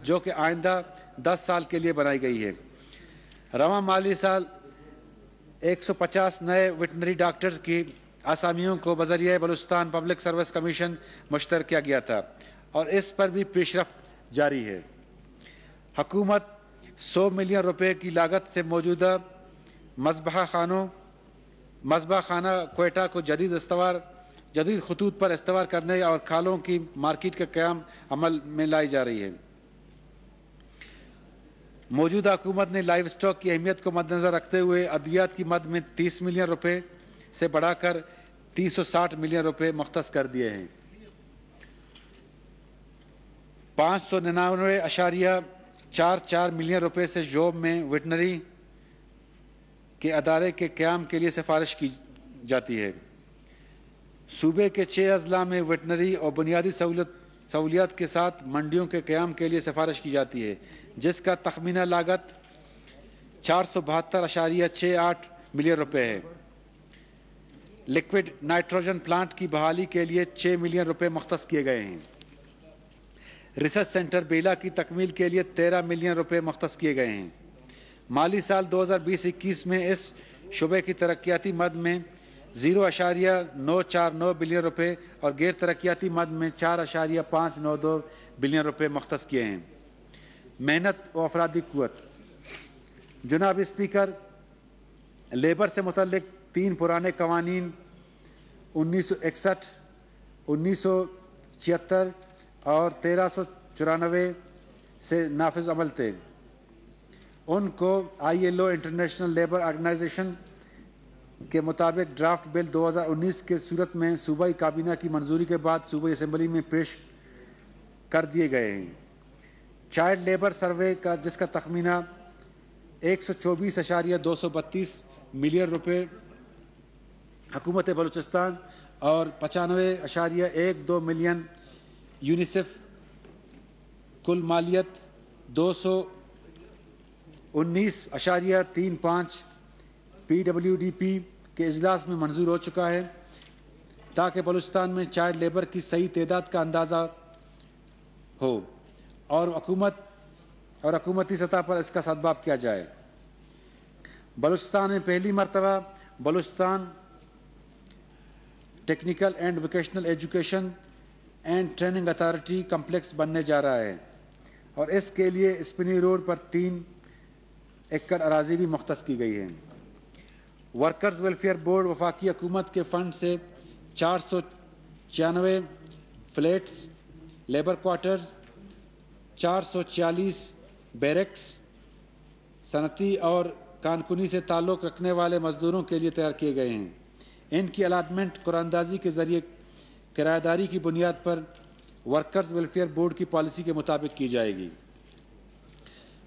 جو کہ آئندہ 10 سال کے لیے بنائی گئی ہے۔ رواں مالی سال 150 نئے ویٹنری ڈاکٹرز کی آسامیوں کو بذریعہ بلوچستان پبلک سروس کمیشن مشتر کیا گیا تھا اور اس پر بھی پیش رفت جاری ہے۔ حکومت 100 ملین روپے کی لاگت سے موجودہ مذبحہ خانہ کوئٹہ کو جدید خطوط پر استوار کرنے اور کھالوں کی مارکیٹ کا قیام عمل میں لائی جا رہی ہے۔ موجودہ حکومت نے لائیو اسٹاک کی اہمیت کو مد نظر رکھتے ہوئے ادویات کی مد میں 30 ملین روپے سے بڑھا کر 360 ملین روپے مختص کر دیے ہیں۔ 599.44 ملین روپے سے جوب میں ویٹنری کے ادارے کے قیام کے لیے سفارش کی جاتی ہے۔ صوبے کے 6 اضلاع میں ویٹنری اور بنیادی سہولیات کے ساتھ منڈیوں کے قیام کے لیے سفارش کی جاتی ہے، جس کا تخمینہ لاگت 472.68 ملین روپے ہے۔ لیکوڈ نائٹروجن پلانٹ کی بحالی کے لیے 6 ملین روپے مختص کیے گئے ہیں۔ ریسرچ سینٹر بیلا کی تکمیل کے لیے 13 ملین روپے مختص کیے گئے ہیں۔ مالی سال 2020-21 میں اس شعبے کی ترقیاتی مد میں 0.949 بلین روپے اور غیر ترقیاتی مد میں 4.592 بلین روپے مختص کیے ہیں۔ محنت و افرادی قوت۔ جناب اسپیکر، لیبر سے متعلق 3 پرانے قوانین 1961، 1976 اور 1394 سے نافذ عمل تھے۔ ان کو ILO انٹرنیشنل لیبر آرگنائزیشن کے مطابق ڈرافٹ بل 2019 کے صورت میں صوبائی کابینہ کی منظوری کے بعد صوبائی اسمبلی میں پیش کر دیے گئے ہیں۔ چائلڈ لیبر سروے کا جس کا تخمینہ 124.232 ملین روپے حکومت بلوچستان اور 95.12 ملین یونیسیف، کل مالیت 219.35 PWDP کے اجلاس میں منظور ہو چکا ہے، تاکہ بلوچستان میں چائلڈ لیبر کی صحیح تعداد کا اندازہ ہو اور حکومتی سطح پر اس کا سدباب کیا جائے۔ بلوچستان میں پہلی مرتبہ Balochistan technical and vocational education and training authority complex بننے جا رہا ہے اور اس کے لیے اسپنی روڈ پر 3 ایکڑ اراضی بھی مختص کی گئی ہے۔ ورکرز ویلفیئر بورڈ وفاقی حکومت کے فنڈ سے 496 فلیٹس، لیبر کوارٹرز، 446 بیرکس، صنعتی اور کانکنی سے تعلق رکھنے والے مزدوروں کے لیے تیار کیے گئے ہیں۔ ان کی الاٹمنٹ قرآن اندازی کے ذریعے کرایہ داری کی بنیاد پر ورکرز ویلفیئر بورڈ کی پالیسی کے مطابق کی جائے گی۔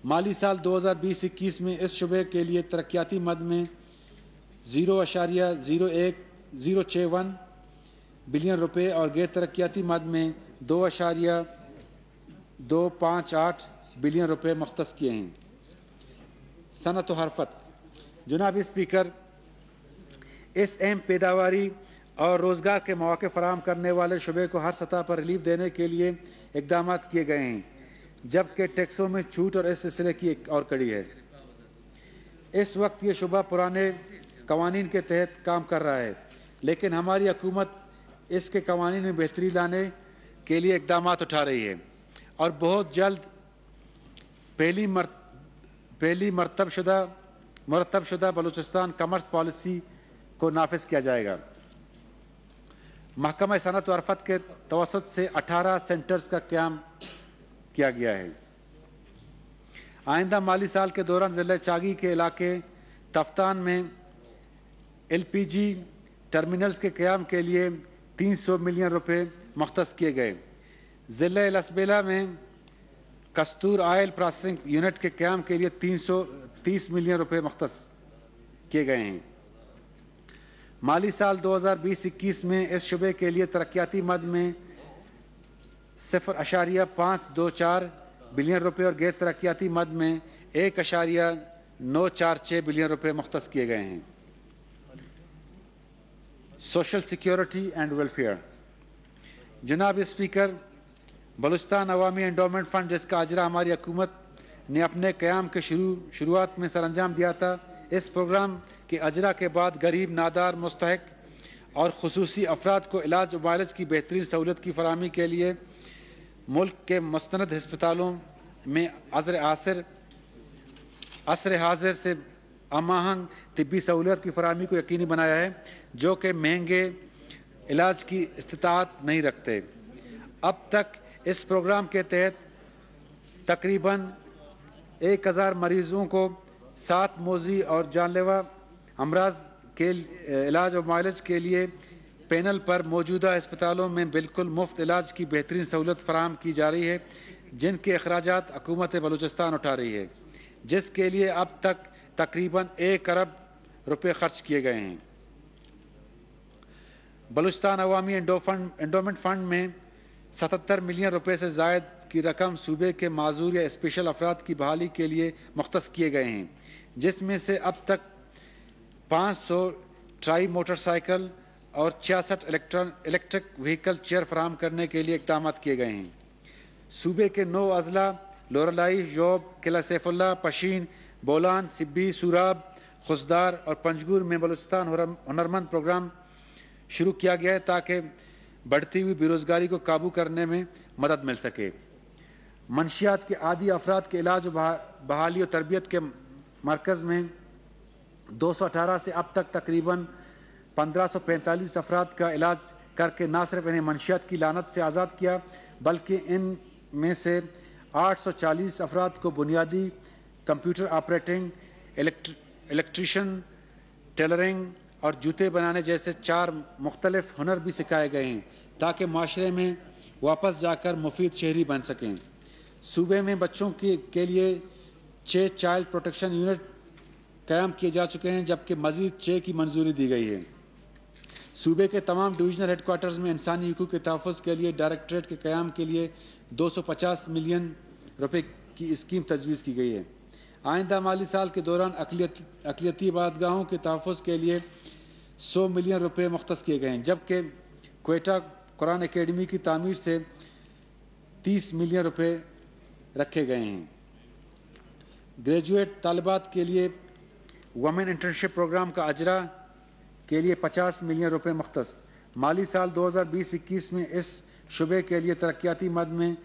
مالی سال 2020-21 میں اس شعبے کے لیے ترقیاتی مد میں 0.061 بلین روپے اور غیر ترقیاتی مد میں 2.258 بلین روپے مختص کیے ہیں۔ صنعت و حرفت۔ جناب اسپیکر، اس اہم پیداواری اور روزگار کے مواقع فراہم کرنے والے شعبے کو ہر سطح پر ریلیف دینے کے لیے اقدامات کیے گئے ہیں، جبکہ ٹیکسوں میں چھوٹ اور اس سلسلے کی ایک اور کڑی ہے۔ اس وقت یہ شعبہ پرانے قوانین کے تحت کام کر رہا ہے، لیکن ہماری حکومت اس کے قوانین میں بہتری لانے کے لیے اقدامات اٹھا رہی ہے اور بہت جلد پہلی مرتب شدہ بلوچستان کامرس پالیسی کو نافذ کیا جائے گا۔ محکمہ صنعت و حرفت کے توسط سے 18 سینٹرز کا قیام کیا گیا ہے۔ آئندہ مالی سال کے دوران ضلع چاگی کے علاقے تفتان میں LPG ٹرمینلز کے قیام کے لیے 300 ملین روپے مختص کیے گئے۔ ضلع لسبیلا میں کستور آئل پروسیسنگ یونٹ کے قیام کے لیے 330 ملین روپے مختص کیے گئے ہیں۔ مالی سال 2020-21 میں اس شعبے کے لیے ترقیاتی مد میں 0.524 بلین روپے اور غیر ترقیاتی مد میں 1.946 بلین روپے مختص کیے گئے ہیں۔ Social security and welfare. جناب اسپیکر، بلوچستان عوامی انڈومنٹ فنڈ، جس کا اجرا ہماری حکومت نے اپنے قیام کے شروعات میں سر انجام دیا تھا، اس پروگرام کے اجرا کے بعد غریب، نادار، مستحق اور خصوصی افراد کو علاج و معالج کی بہترین سہولت کی فراہمی کے لیے ملک کے مستند ہسپتالوں میں عصر حاضر سے ہم آہنگ طبی سہولت کی فراہمی کو یقینی بنایا ہے، جو کہ مہنگے علاج کی استطاعت نہیں رکھتے۔ اب تک اس پروگرام کے تحت تقریباً 1000 مریضوں کو 7 موذی اور جان لیوا امراض کے علاج و معالج کے لیے پینل پر موجودہ اسپتالوں میں بالکل مفت علاج کی بہترین سہولت فراہم کی جا رہی ہے، جن کے اخراجات حکومت بلوچستان اٹھا رہی ہے، جس کے لیے اب تک تقریباً 1 ارب روپے خرچ کیے گئے ہیں۔ بلوچستان عوامی انڈومنٹ فنڈ میں 77 ملین روپے سے زائد کی رقم صوبے کے معذور یا اسپیشل افراد کی بحالی کے لیے مختص کیے گئے ہیں، جس میں سے اب تک 500 ٹرائی موٹر سائیکل اور 66 الیکٹرک وہیکل چیئر فراہم کرنے کے لیے اقدامات کیے گئے ہیں۔ صوبے کے 9 اضلاع لورالائی، یوب، قلعہ سیف اللہ، پشین، بولان، سبی، سوراب، خزدار اور پنجگور میں بلوچستان ہنرمند پروگرام شروع کیا گیا ہے تاکہ بڑھتی ہوئی بے روزگاری کو قابو کرنے میں مدد مل سکے۔ منشیات کے عادی افراد کے علاج و بحالی و تربیت کے مرکز میں 218 سے اب تک تقریباً 1545 افراد کا علاج کر کے نہ صرف انہیں منشیات کی لعنت سے آزاد کیا، بلکہ ان میں سے 840 افراد کو بنیادی کمپیوٹر آپریٹنگ، الیکٹریشین، ٹیلرنگ اور جوتے بنانے جیسے 4 مختلف ہنر بھی سکھائے گئے ہیں تاکہ معاشرے میں واپس جا کر مفید شہری بن سکیں۔ صوبے میں بچوں کے لیے 6 چائلڈ پروٹیکشن یونٹ قائم کیے جا چکے ہیں، جبکہ مزید 6 کی منظوری دی گئی ہے۔ صوبے کے تمام ڈویژنل ہیڈ کوارٹرز میں انسانی حقوق کے تحفظ کے لیے ڈائریکٹریٹ کے قیام کے لیے 250 ملین روپے کی اسکیم تجویز کی گئی ہے۔ آئندہ مالی سال کے دوران اقلیتی عبادتگاہوں کے تحفظ کے لیے 100 ملین روپے مختص کیے گئے ہیں، جبکہ کوئٹہ قرآن اکیڈمی کی تعمیر سے 30 ملین روپے رکھے گئے ہیں۔ گریجویٹ طالبات کے لیے وومن انٹرنشپ پروگرام کا اجرا کے لیے 50 ملین روپے مختص۔ مالی سال 2020-21 میں اس شعبے کے لیے ترقیاتی مد میں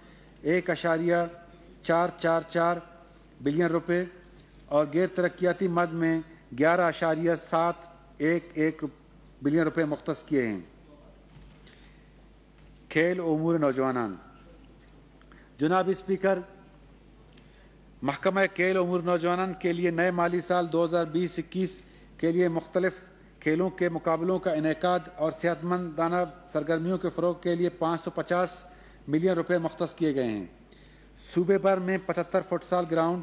1.444 بلین روپے اور غیر ترقیاتی مد میں 11.711 بلین روپے مختص کیے ہیں۔ کھیل و امور نوجوانان۔ جناب اسپیکر، محکمہ کھیل و امور نوجوانان کے لیے نئے مالی سال 2020-21 کے لیے مختلف کھیلوں کے مقابلوں کا انعقاد اور صحت مندانہ سرگرمیوں کے فروغ کے لیے 550 ملین روپے مختص کیے گئے ہیں۔ صوبے بھر میں 75 فٹسال گراؤنڈ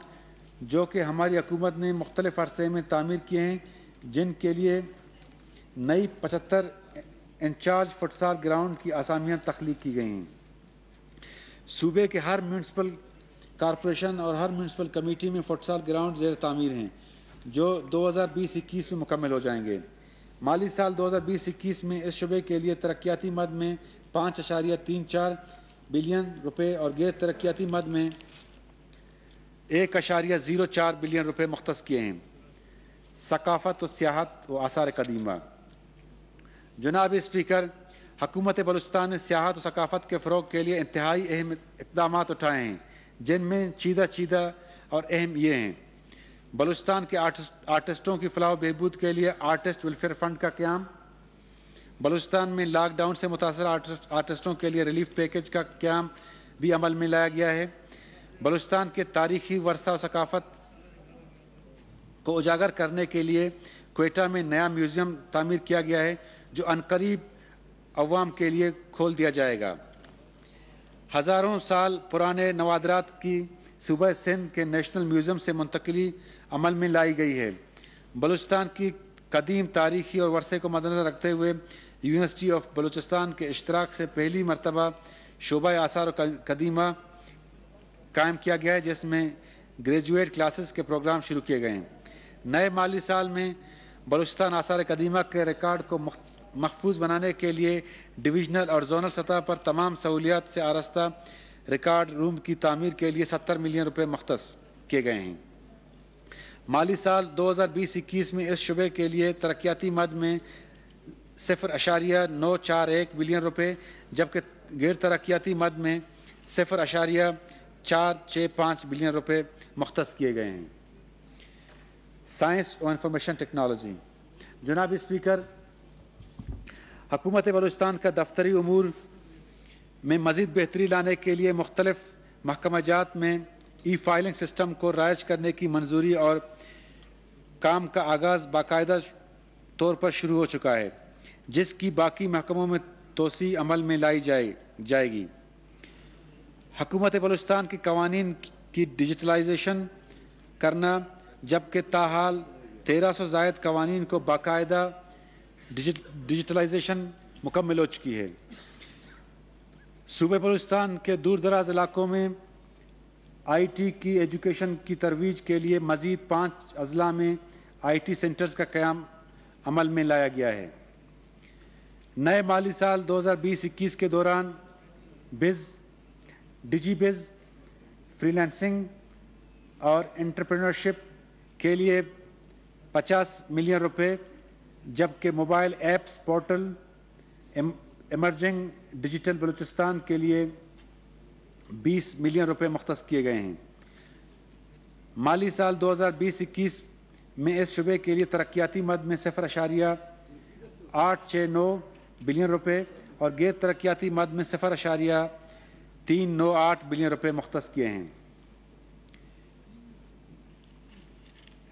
جو کہ ہماری حکومت نے مختلف عرصے میں تعمیر کیے ہیں، جن کے لیے نئی 75 انچارج فٹسال گراؤنڈ کی اسامیاں تخلیق کی گئی ہیں۔ صوبے کے ہر میونسپل کارپوریشن اور ہر میونسپل کمیٹی میں فٹسال گراؤنڈ زیر تعمیر ہیں، جو 2020-21 میں مکمل ہو جائیں گے۔ مالی سال 2020-21 میں اس شعبے کے لیے ترقیاتی مد میں 5.34 بلین روپے اور غیر ترقیاتی مد میں 1.04 بلین روپے مختص کیے ہیں۔ ثقافت و سیاحت و آثار قدیمہ۔ جناب اسپیکر، حکومت بلوچستان نے سیاحت و ثقافت کے فروغ کے لیے انتہائی اہم اقدامات اٹھائے ہیں، جن میں چیدہ اور اہم یہ ہیں: بلوچستان کے آرٹسٹوں کی فلاح و بہبود کے لیے آرٹسٹ ویلفیئر فنڈ کا قیام، بلوچستان میں لاک ڈاؤن سے متاثرہ آرٹسٹوں کے لیے ریلیف پیکج کا قیام بھی عمل میں لایا گیا ہے، بلوچستان کے تاریخی ورثہ و ثقافت کو اجاگر کرنے کے لیے کوئٹہ میں نیا میوزیم تعمیر کیا گیا ہے جو عنقریب عوام کے لیے کھول دیا جائے گا۔ ہزاروں سال پرانے نوادرات کی صوبہ سندھ کے نیشنل میوزیم سے منتقلی عمل میں لائی گئی ہے۔ بلوچستان کی قدیم تاریخی اور ورثے کو مدنظر رکھتے ہوئے یونیورسٹی آف بلوچستان کے اشتراک سے پہلی مرتبہ شعبہ آثار قدیمہ قائم کیا گیا ہے، جس میں گریجویٹ کلاسز کے پروگرام شروع کیے گئے ہیں۔ نئے مالی سال میں بلوچستان آثار قدیمہ کے ریکارڈ کو محفوظ بنانے کے لیے ڈویژنل اور زونل سطح پر تمام سہولیات سے آراستہ ریکارڈ روم کی تعمیر کے لیے 70 ملین روپے مختص کیے گئے ہیں۔ مالی سال 2020-21 میں اس شعبے کے لیے ترقیاتی مد میں 0.941 بلین روپے جبکہ غیر ترقیاتی مد میں 0.465 بلین روپے مختص کیے گئے ہیں۔ سائنس اور انفارمیشن ٹیکنالوجی۔ جناب اسپیکر، حکومت بلوچستان کا دفتری امور میں مزید بہتری لانے کے لیے مختلف محکمہ جات میں ای فائلنگ سسٹم کو رائج کرنے کی منظوری اور کام کا آغاز باقاعدہ طور پر شروع ہو چکا ہے، جس کی باقی محکموں میں توسیع عمل میں لائی جائے گی۔ حکومت بلوچستان کے قوانین کی ڈیجیٹلائزیشن کرنا جبکہ تاحال 1300 زائد قوانین کو باقاعدہ ڈیجیٹلائزیشن مکمل ہو چکی ہے۔ صوبہ بلوچستان کے دور دراز علاقوں میں آئی ٹی کی ایجوکیشن کی ترویج کے لیے مزید 5 اضلاع میں آئی ٹی سینٹرز کا قیام عمل میں لایا گیا ہے۔ نئے مالی سال 2020-21 کے دوران ڈیجی بز، فری لانسنگ اور انٹرپرینورشپ کے لیے 50 ملین روپے جبکہ mobile apps portal emerging digital Balochistan کے لیے 20 ملین روپے مختص کیے گئے ہیں۔ مالی سال 2020-21 میں اس شعبے کے لیے ترقیاتی مد میں 0.869 بلین روپے اور غیر ترقیاتی مد میں 0.398 بلین روپے مختص کیے ہیں۔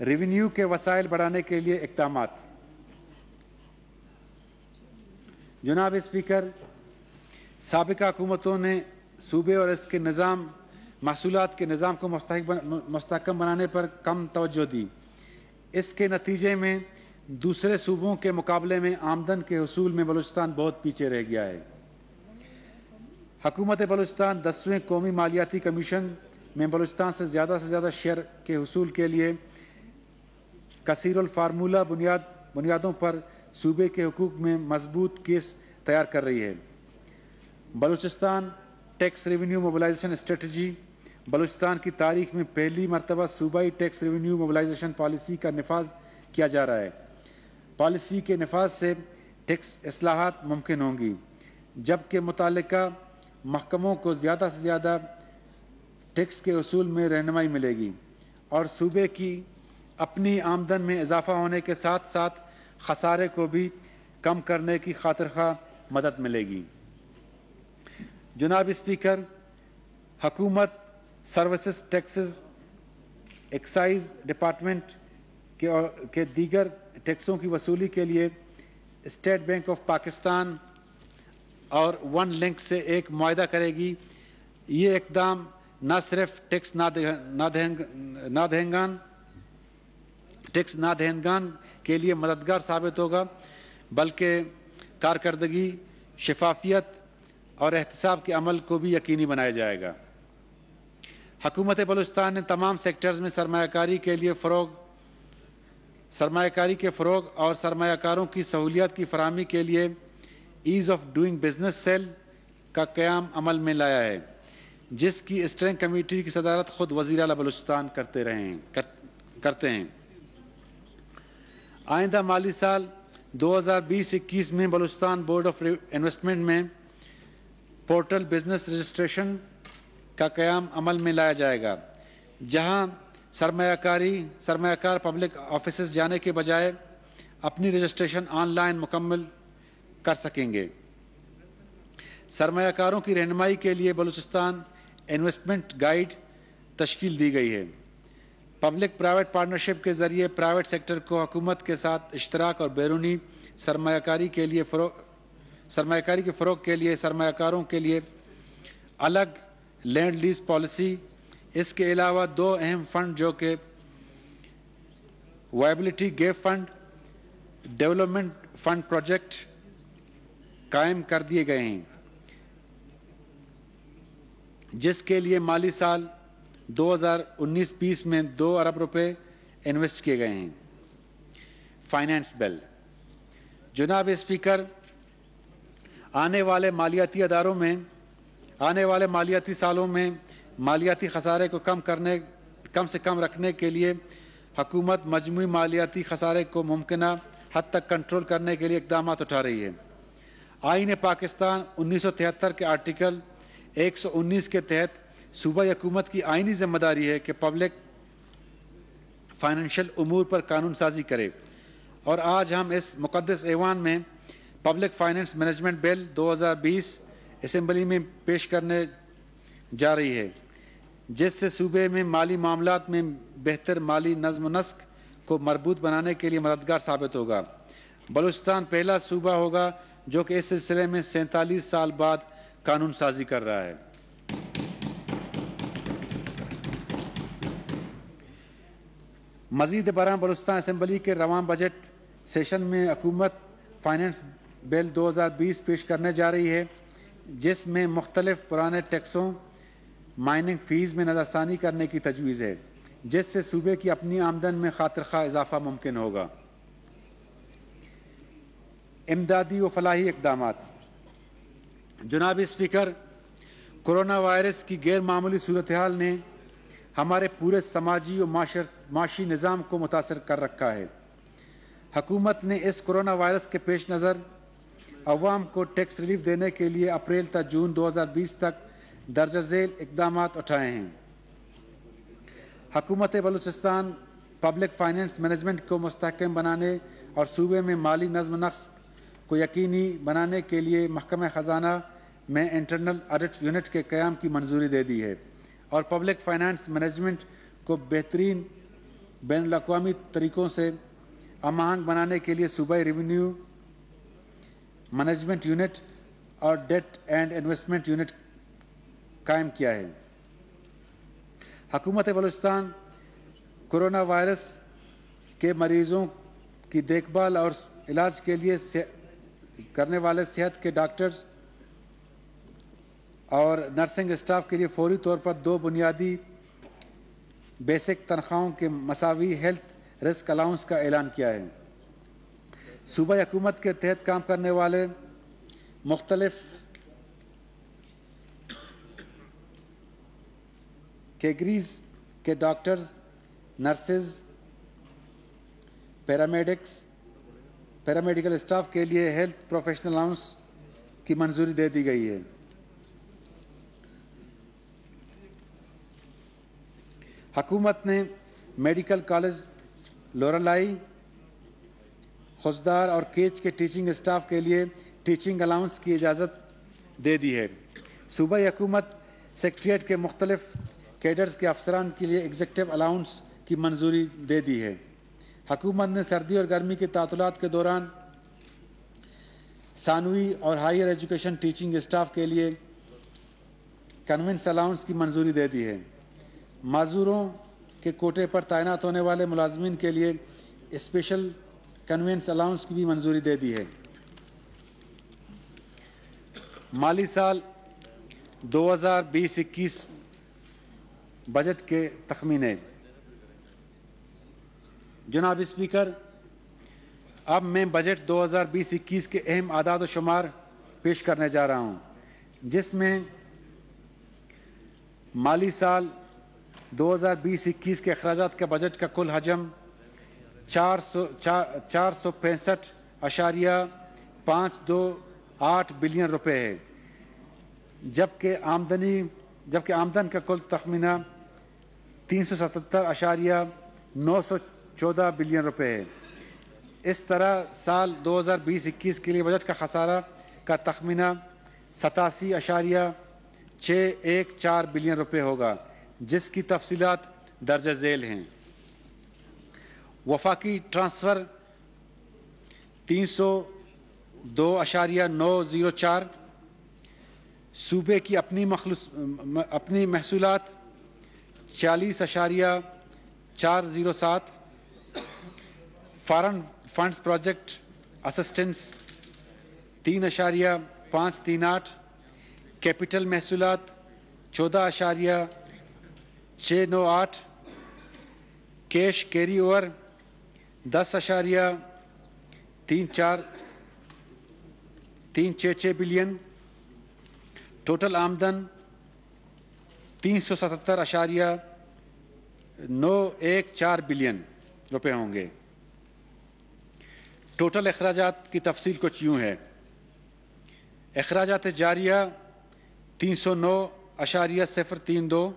ریونیو کے وسائل بڑھانے کے لیے اقدامات۔ جناب اسپیکر، سابقہ حکومتوں نے صوبے اور اس کے محصولات کے نظام کو مستحکم بنانے پر کم توجہ دی۔ اس کے نتیجے میں دوسرے صوبوں کے مقابلے میں آمدن کے حصول میں بلوچستان بہت پیچھے رہ گیا ہے۔ حکومت بلوچستان 10ویں قومی مالیاتی کمیشن میں بلوچستان سے زیادہ شیئر کے حصول کے لیے کثیر الفارمولہ بنیادوں پر صوبے کے حقوق میں مضبوط کیس تیار کر رہی ہے۔ Balochistan tax revenue mobilisation strategy Balochistan کی تاریخ میں پہلی مرتبہ صوبائی ٹیکس ریونیو موبلائزیشن پالیسی کا نفاذ کیا جا رہا ہے۔ پالیسی کے نفاذ سے ٹیکس اصلاحات ممکن ہوں گی، جبکہ متعلقہ محکموں کو زیادہ سے زیادہ ٹیکس کے اصول میں رہنمائی ملے گی اور صوبے کی اپنی آمدن میں اضافہ ہونے کے ساتھ ساتھ خسارے کو بھی کم کرنے کی خاطر خواہ مدد ملے گی۔ جناب اسپیکر، حکومت سروسز ٹیکسز، ایکسائز ڈپارٹمنٹ کے دیگر ٹیکسوں کی وصولی کے لیے اسٹیٹ بینک آف پاکستان اور ون لنک سے ایک معاہدہ کرے گی۔ یہ اقدام نہ صرف ٹیکس نادہندگان کے لیے مددگار ثابت ہوگا بلکہ کارکردگی، شفافیت اور احتساب کے عمل کو بھی یقینی بنایا جائے گا۔ حکومت بلوچستان نے تمام سیکٹرز میں سرمایہ کاری کے فروغ اور سرمایہ کاروں کی سہولیات کی فراہمی کے لیے ease of doing business cell کا قیام عمل میں لایا ہے، جس کی اسٹیئرنگ کمیٹی کی صدارت خود وزیر اعلیٰ بلوچستان کرتے ہیں۔ آئندہ مالی سال 2020-21 میں بلوچستان بورڈ آف انویسٹمنٹ میں پورٹل بزنس رجسٹریشن کا قیام عمل میں لایا جائے گا، جہاں سرمایہ کار پبلک آفیسز جانے کے بجائے اپنی رجسٹریشن آن لائن مکمل کر سکیں گے۔ سرمایہ کاروں کی رہنمائی کے لیے بلوچستان انویسٹمنٹ گائیڈ تشکیل دی گئی ہے۔ پبلک پرائیویٹ پارٹنرشپ کے ذریعے پرائیویٹ سیکٹر کو حکومت کے ساتھ اشتراک اور بیرونی سرمایہ کاری کے فروغ کے لیے سرمایہ کاروں کے لیے الگ لینڈ لیز پالیسی، اس کے علاوہ 2 اہم فنڈ جو کہ viability gap fund, development fund project قائم کر دیے گئے ہیں، جس کے لیے مالی سال 2019-20 میں 2 ارب روپے انویسٹ کیے گئے ہیں۔ Finance bill. جناب اسپیکر، آنے والے مالیاتی سالوں میں مالیاتی خسارے کو کم سے کم رکھنے کے لیے حکومت مجموعی مالیاتی خسارے کو ممکنہ حد تک کنٹرول کرنے کے لیے اقدامات اٹھا رہی ہے۔ آئین پاکستان 1973 کے آرٹیکل 119 کے تحت صوبائی حکومت کی آئینی ذمہ داری ہے کہ پبلک فائنینشیل امور پر قانون سازی کرے، اور آج ہم اس مقدس ایوان میں پبلک فائنینس مینجمنٹ بل 2020 اسمبلی میں پیش کرنے جا رہی ہے، جس سے صوبے میں مالی معاملات میں بہتر مالی نظم و نسق کو مربوط بنانے کے لیے مددگار ثابت ہوگا۔ بلوچستان پہلا صوبہ ہوگا جو کہ اس سلسلے میں 47 سال بعد قانون سازی کر رہا ہے۔ مزید برآں بلوچستان اسمبلی کے رواں بجٹ سیشن میں حکومت فائنینس بل 2020 پیش کرنے جا رہی ہے، جس میں مختلف پرانے ٹیکسوں مائننگ فیس میں نظر ثانی کرنے کی تجویز ہے، جس سے صوبے کی اپنی آمدن میں خاطر خواہ اضافہ ممکن ہوگا۔ امدادی و فلاحی اقدامات۔ جناب اسپیکر، کورونا وائرس کی غیر معمولی صورتحال نے ہمارے پورے سماجی و معاشی نظام کو متاثر کر رکھا ہے۔ حکومت نے اس کورونا وائرس کے پیش نظر عوام کو ٹیکس ریلیف دینے کے لیے اپریل تا جون 2020 تک درجہ ذیل اقدامات اٹھائے ہیں۔ حکومت بلوچستان پبلک فائنینس مینجمنٹ کو مستحکم بنانے اور صوبے میں مالی نظم و نسق کو یقینی بنانے کے لیے محکمہ خزانہ میں انٹرنل آڈٹ یونٹ کے قیام کی منظوری دے دی ہے، اور پبلک فائنانس مینجمنٹ کو بہترین بین الاقوامی طریقوں سے ہم آہنگ بنانے کے لیے صوبائی ریونیو مینجمنٹ یونٹ اور ڈیٹ اینڈ انویسٹمنٹ یونٹ قائم کیا ہے۔ حکومت بلوچستان کورونا وائرس کے مریضوں کی دیکھ بھال اور علاج کے لیے کرنے والے صحت کے ڈاکٹرز اور نرسنگ اسٹاف کے لیے فوری طور پر 2 بنیادی بیسک تنخواہوں کے مساوی ہیلتھ رسک الاؤنس کا اعلان کیا ہے۔ صوبائی حکومت کے تحت کام کرنے والے مختلف کیٹگریز کے ڈاکٹرز، نرسز، پیرامیڈیکل اسٹاف کے لیے ہیلتھ پروفیشنل الاؤنس کی منظوری دے دی گئی ہے۔ حکومت نے میڈیکل کالج لورالائی، خوزدار اور کیچ کے ٹیچنگ اسٹاف کے لیے ٹیچنگ الاؤنس کی اجازت دے دی ہے۔ صوبائی حکومت سیکریٹریٹ کے مختلف کیڈرز کے افسران کے لیے ایگزیکٹو الاؤنس کی منظوری دے دی ہے۔ حکومت نے سردی اور گرمی کے تعطیلات کے دوران ثانوی اور ہائر ایجوکیشن ٹیچنگ اسٹاف کے لیے کنوینس الاؤنس کی منظوری دے دی ہے۔ معذوروں کے کوٹے پر تعینات ہونے والے ملازمین کے لیے اسپیشل کنوینس الاؤنس کی بھی منظوری دے دی ہے۔ مالی سال 2020-21 بجٹ کے تخمینے۔ جناب اسپیکر، اب میں بجٹ 2020-21 کے اہم اعداد و شمار پیش کرنے جا رہا ہوں، جس میں مالی سال 2020-21 کے اخراجات کا بجٹ کا کل حجم 465.528 بلین روپے ہے، جبکہ آمدن کا کل تخمینہ 377.914 بلین روپے ہے۔ اس طرح سال 2020-21 کے لیے بجٹ کا خسارہ کا تخمینہ 87.614 بلین روپے ہوگا، جس کی تفصیلات درج ذیل ہیں۔ وفاقی ٹرانسفر 302.904، صوبے کی اپنی محصولات 40.407، foreign funds project assistance 3.538، capital محصولات 14.698، cash carry over 10.366 billion, total آمدن 377.914 بلین۔ روپے ہوں گے۔ ٹوٹل اخراجات کی تفصیل کچھ یوں ہے: اخراجات جاریہ 309.032،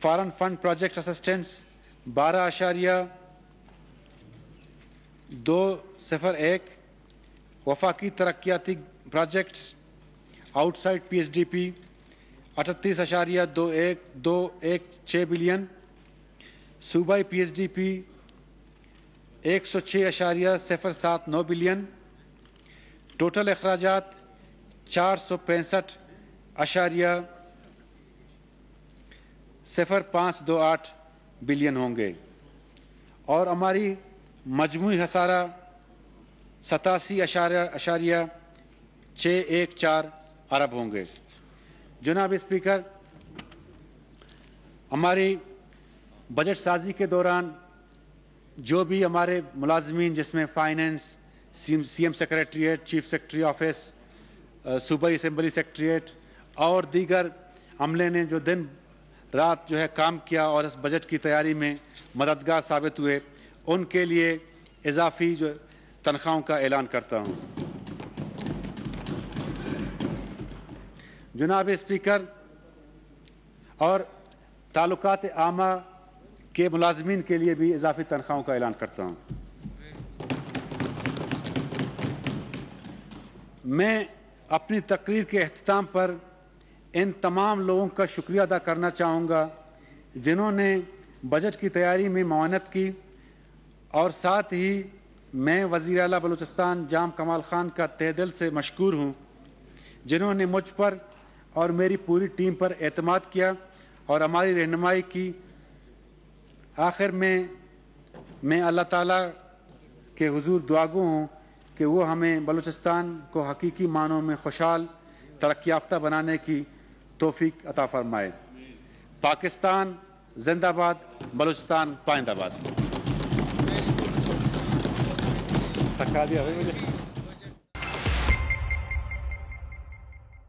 فارن فنڈ پروجیکٹ اسسٹنس 12.201، وفاقی ترقیاتی projects outside P S D P 38.216 billion, صوبائی P S D P 106.079 billion, total اخراجات 465.0528 بلین ہوں گے، اور ہماری مجموعی خسارہ 87.614 ارب ہوں گے۔ جناب اسپیکر، ہماری بجٹ سازی کے دوران جو بھی ہمارے ملازمین، جس میں finance, C M secretariat, chief secretary office, صوبائی اسمبلی سیکریٹریٹ اور دیگر عملے نے جو دن رات جو ہے کام کیا اور اس بجٹ کی تیاری میں مددگار ثابت ہوئے، ان کے لیے اضافی جو تنخواہوں کا اعلان کرتا ہوں۔ جناب اسپیکر، اور تعلقات عامہ کے ملازمین کے لیے بھی اضافی تنخواہوں کا اعلان کرتا ہوں۔ میں اپنی تقریر کے اختتام پر ان تمام لوگوں کا شکریہ ادا کرنا چاہوں گا جنہوں نے بجٹ کی تیاری میں معاونت کی، اور ساتھ ہی میں وزیر اعلیٰ بلوچستان جام کمال خان کا تہ دل سے مشکور ہوں جنہوں نے مجھ پر اور میری پوری ٹیم پر اعتماد کیا اور ہماری رہنمائی کی۔ آخر میں اللہ تعالیٰ کے حضور دعاگو ہوں کہ وہ ہمیں بلوچستان کو حقیقی معنوں میں خوشحال ترقی یافتہ بنانے کی توفیق عطا فرمائے۔ پاکستان زندہ باد، بلوچستان پائندہ باد۔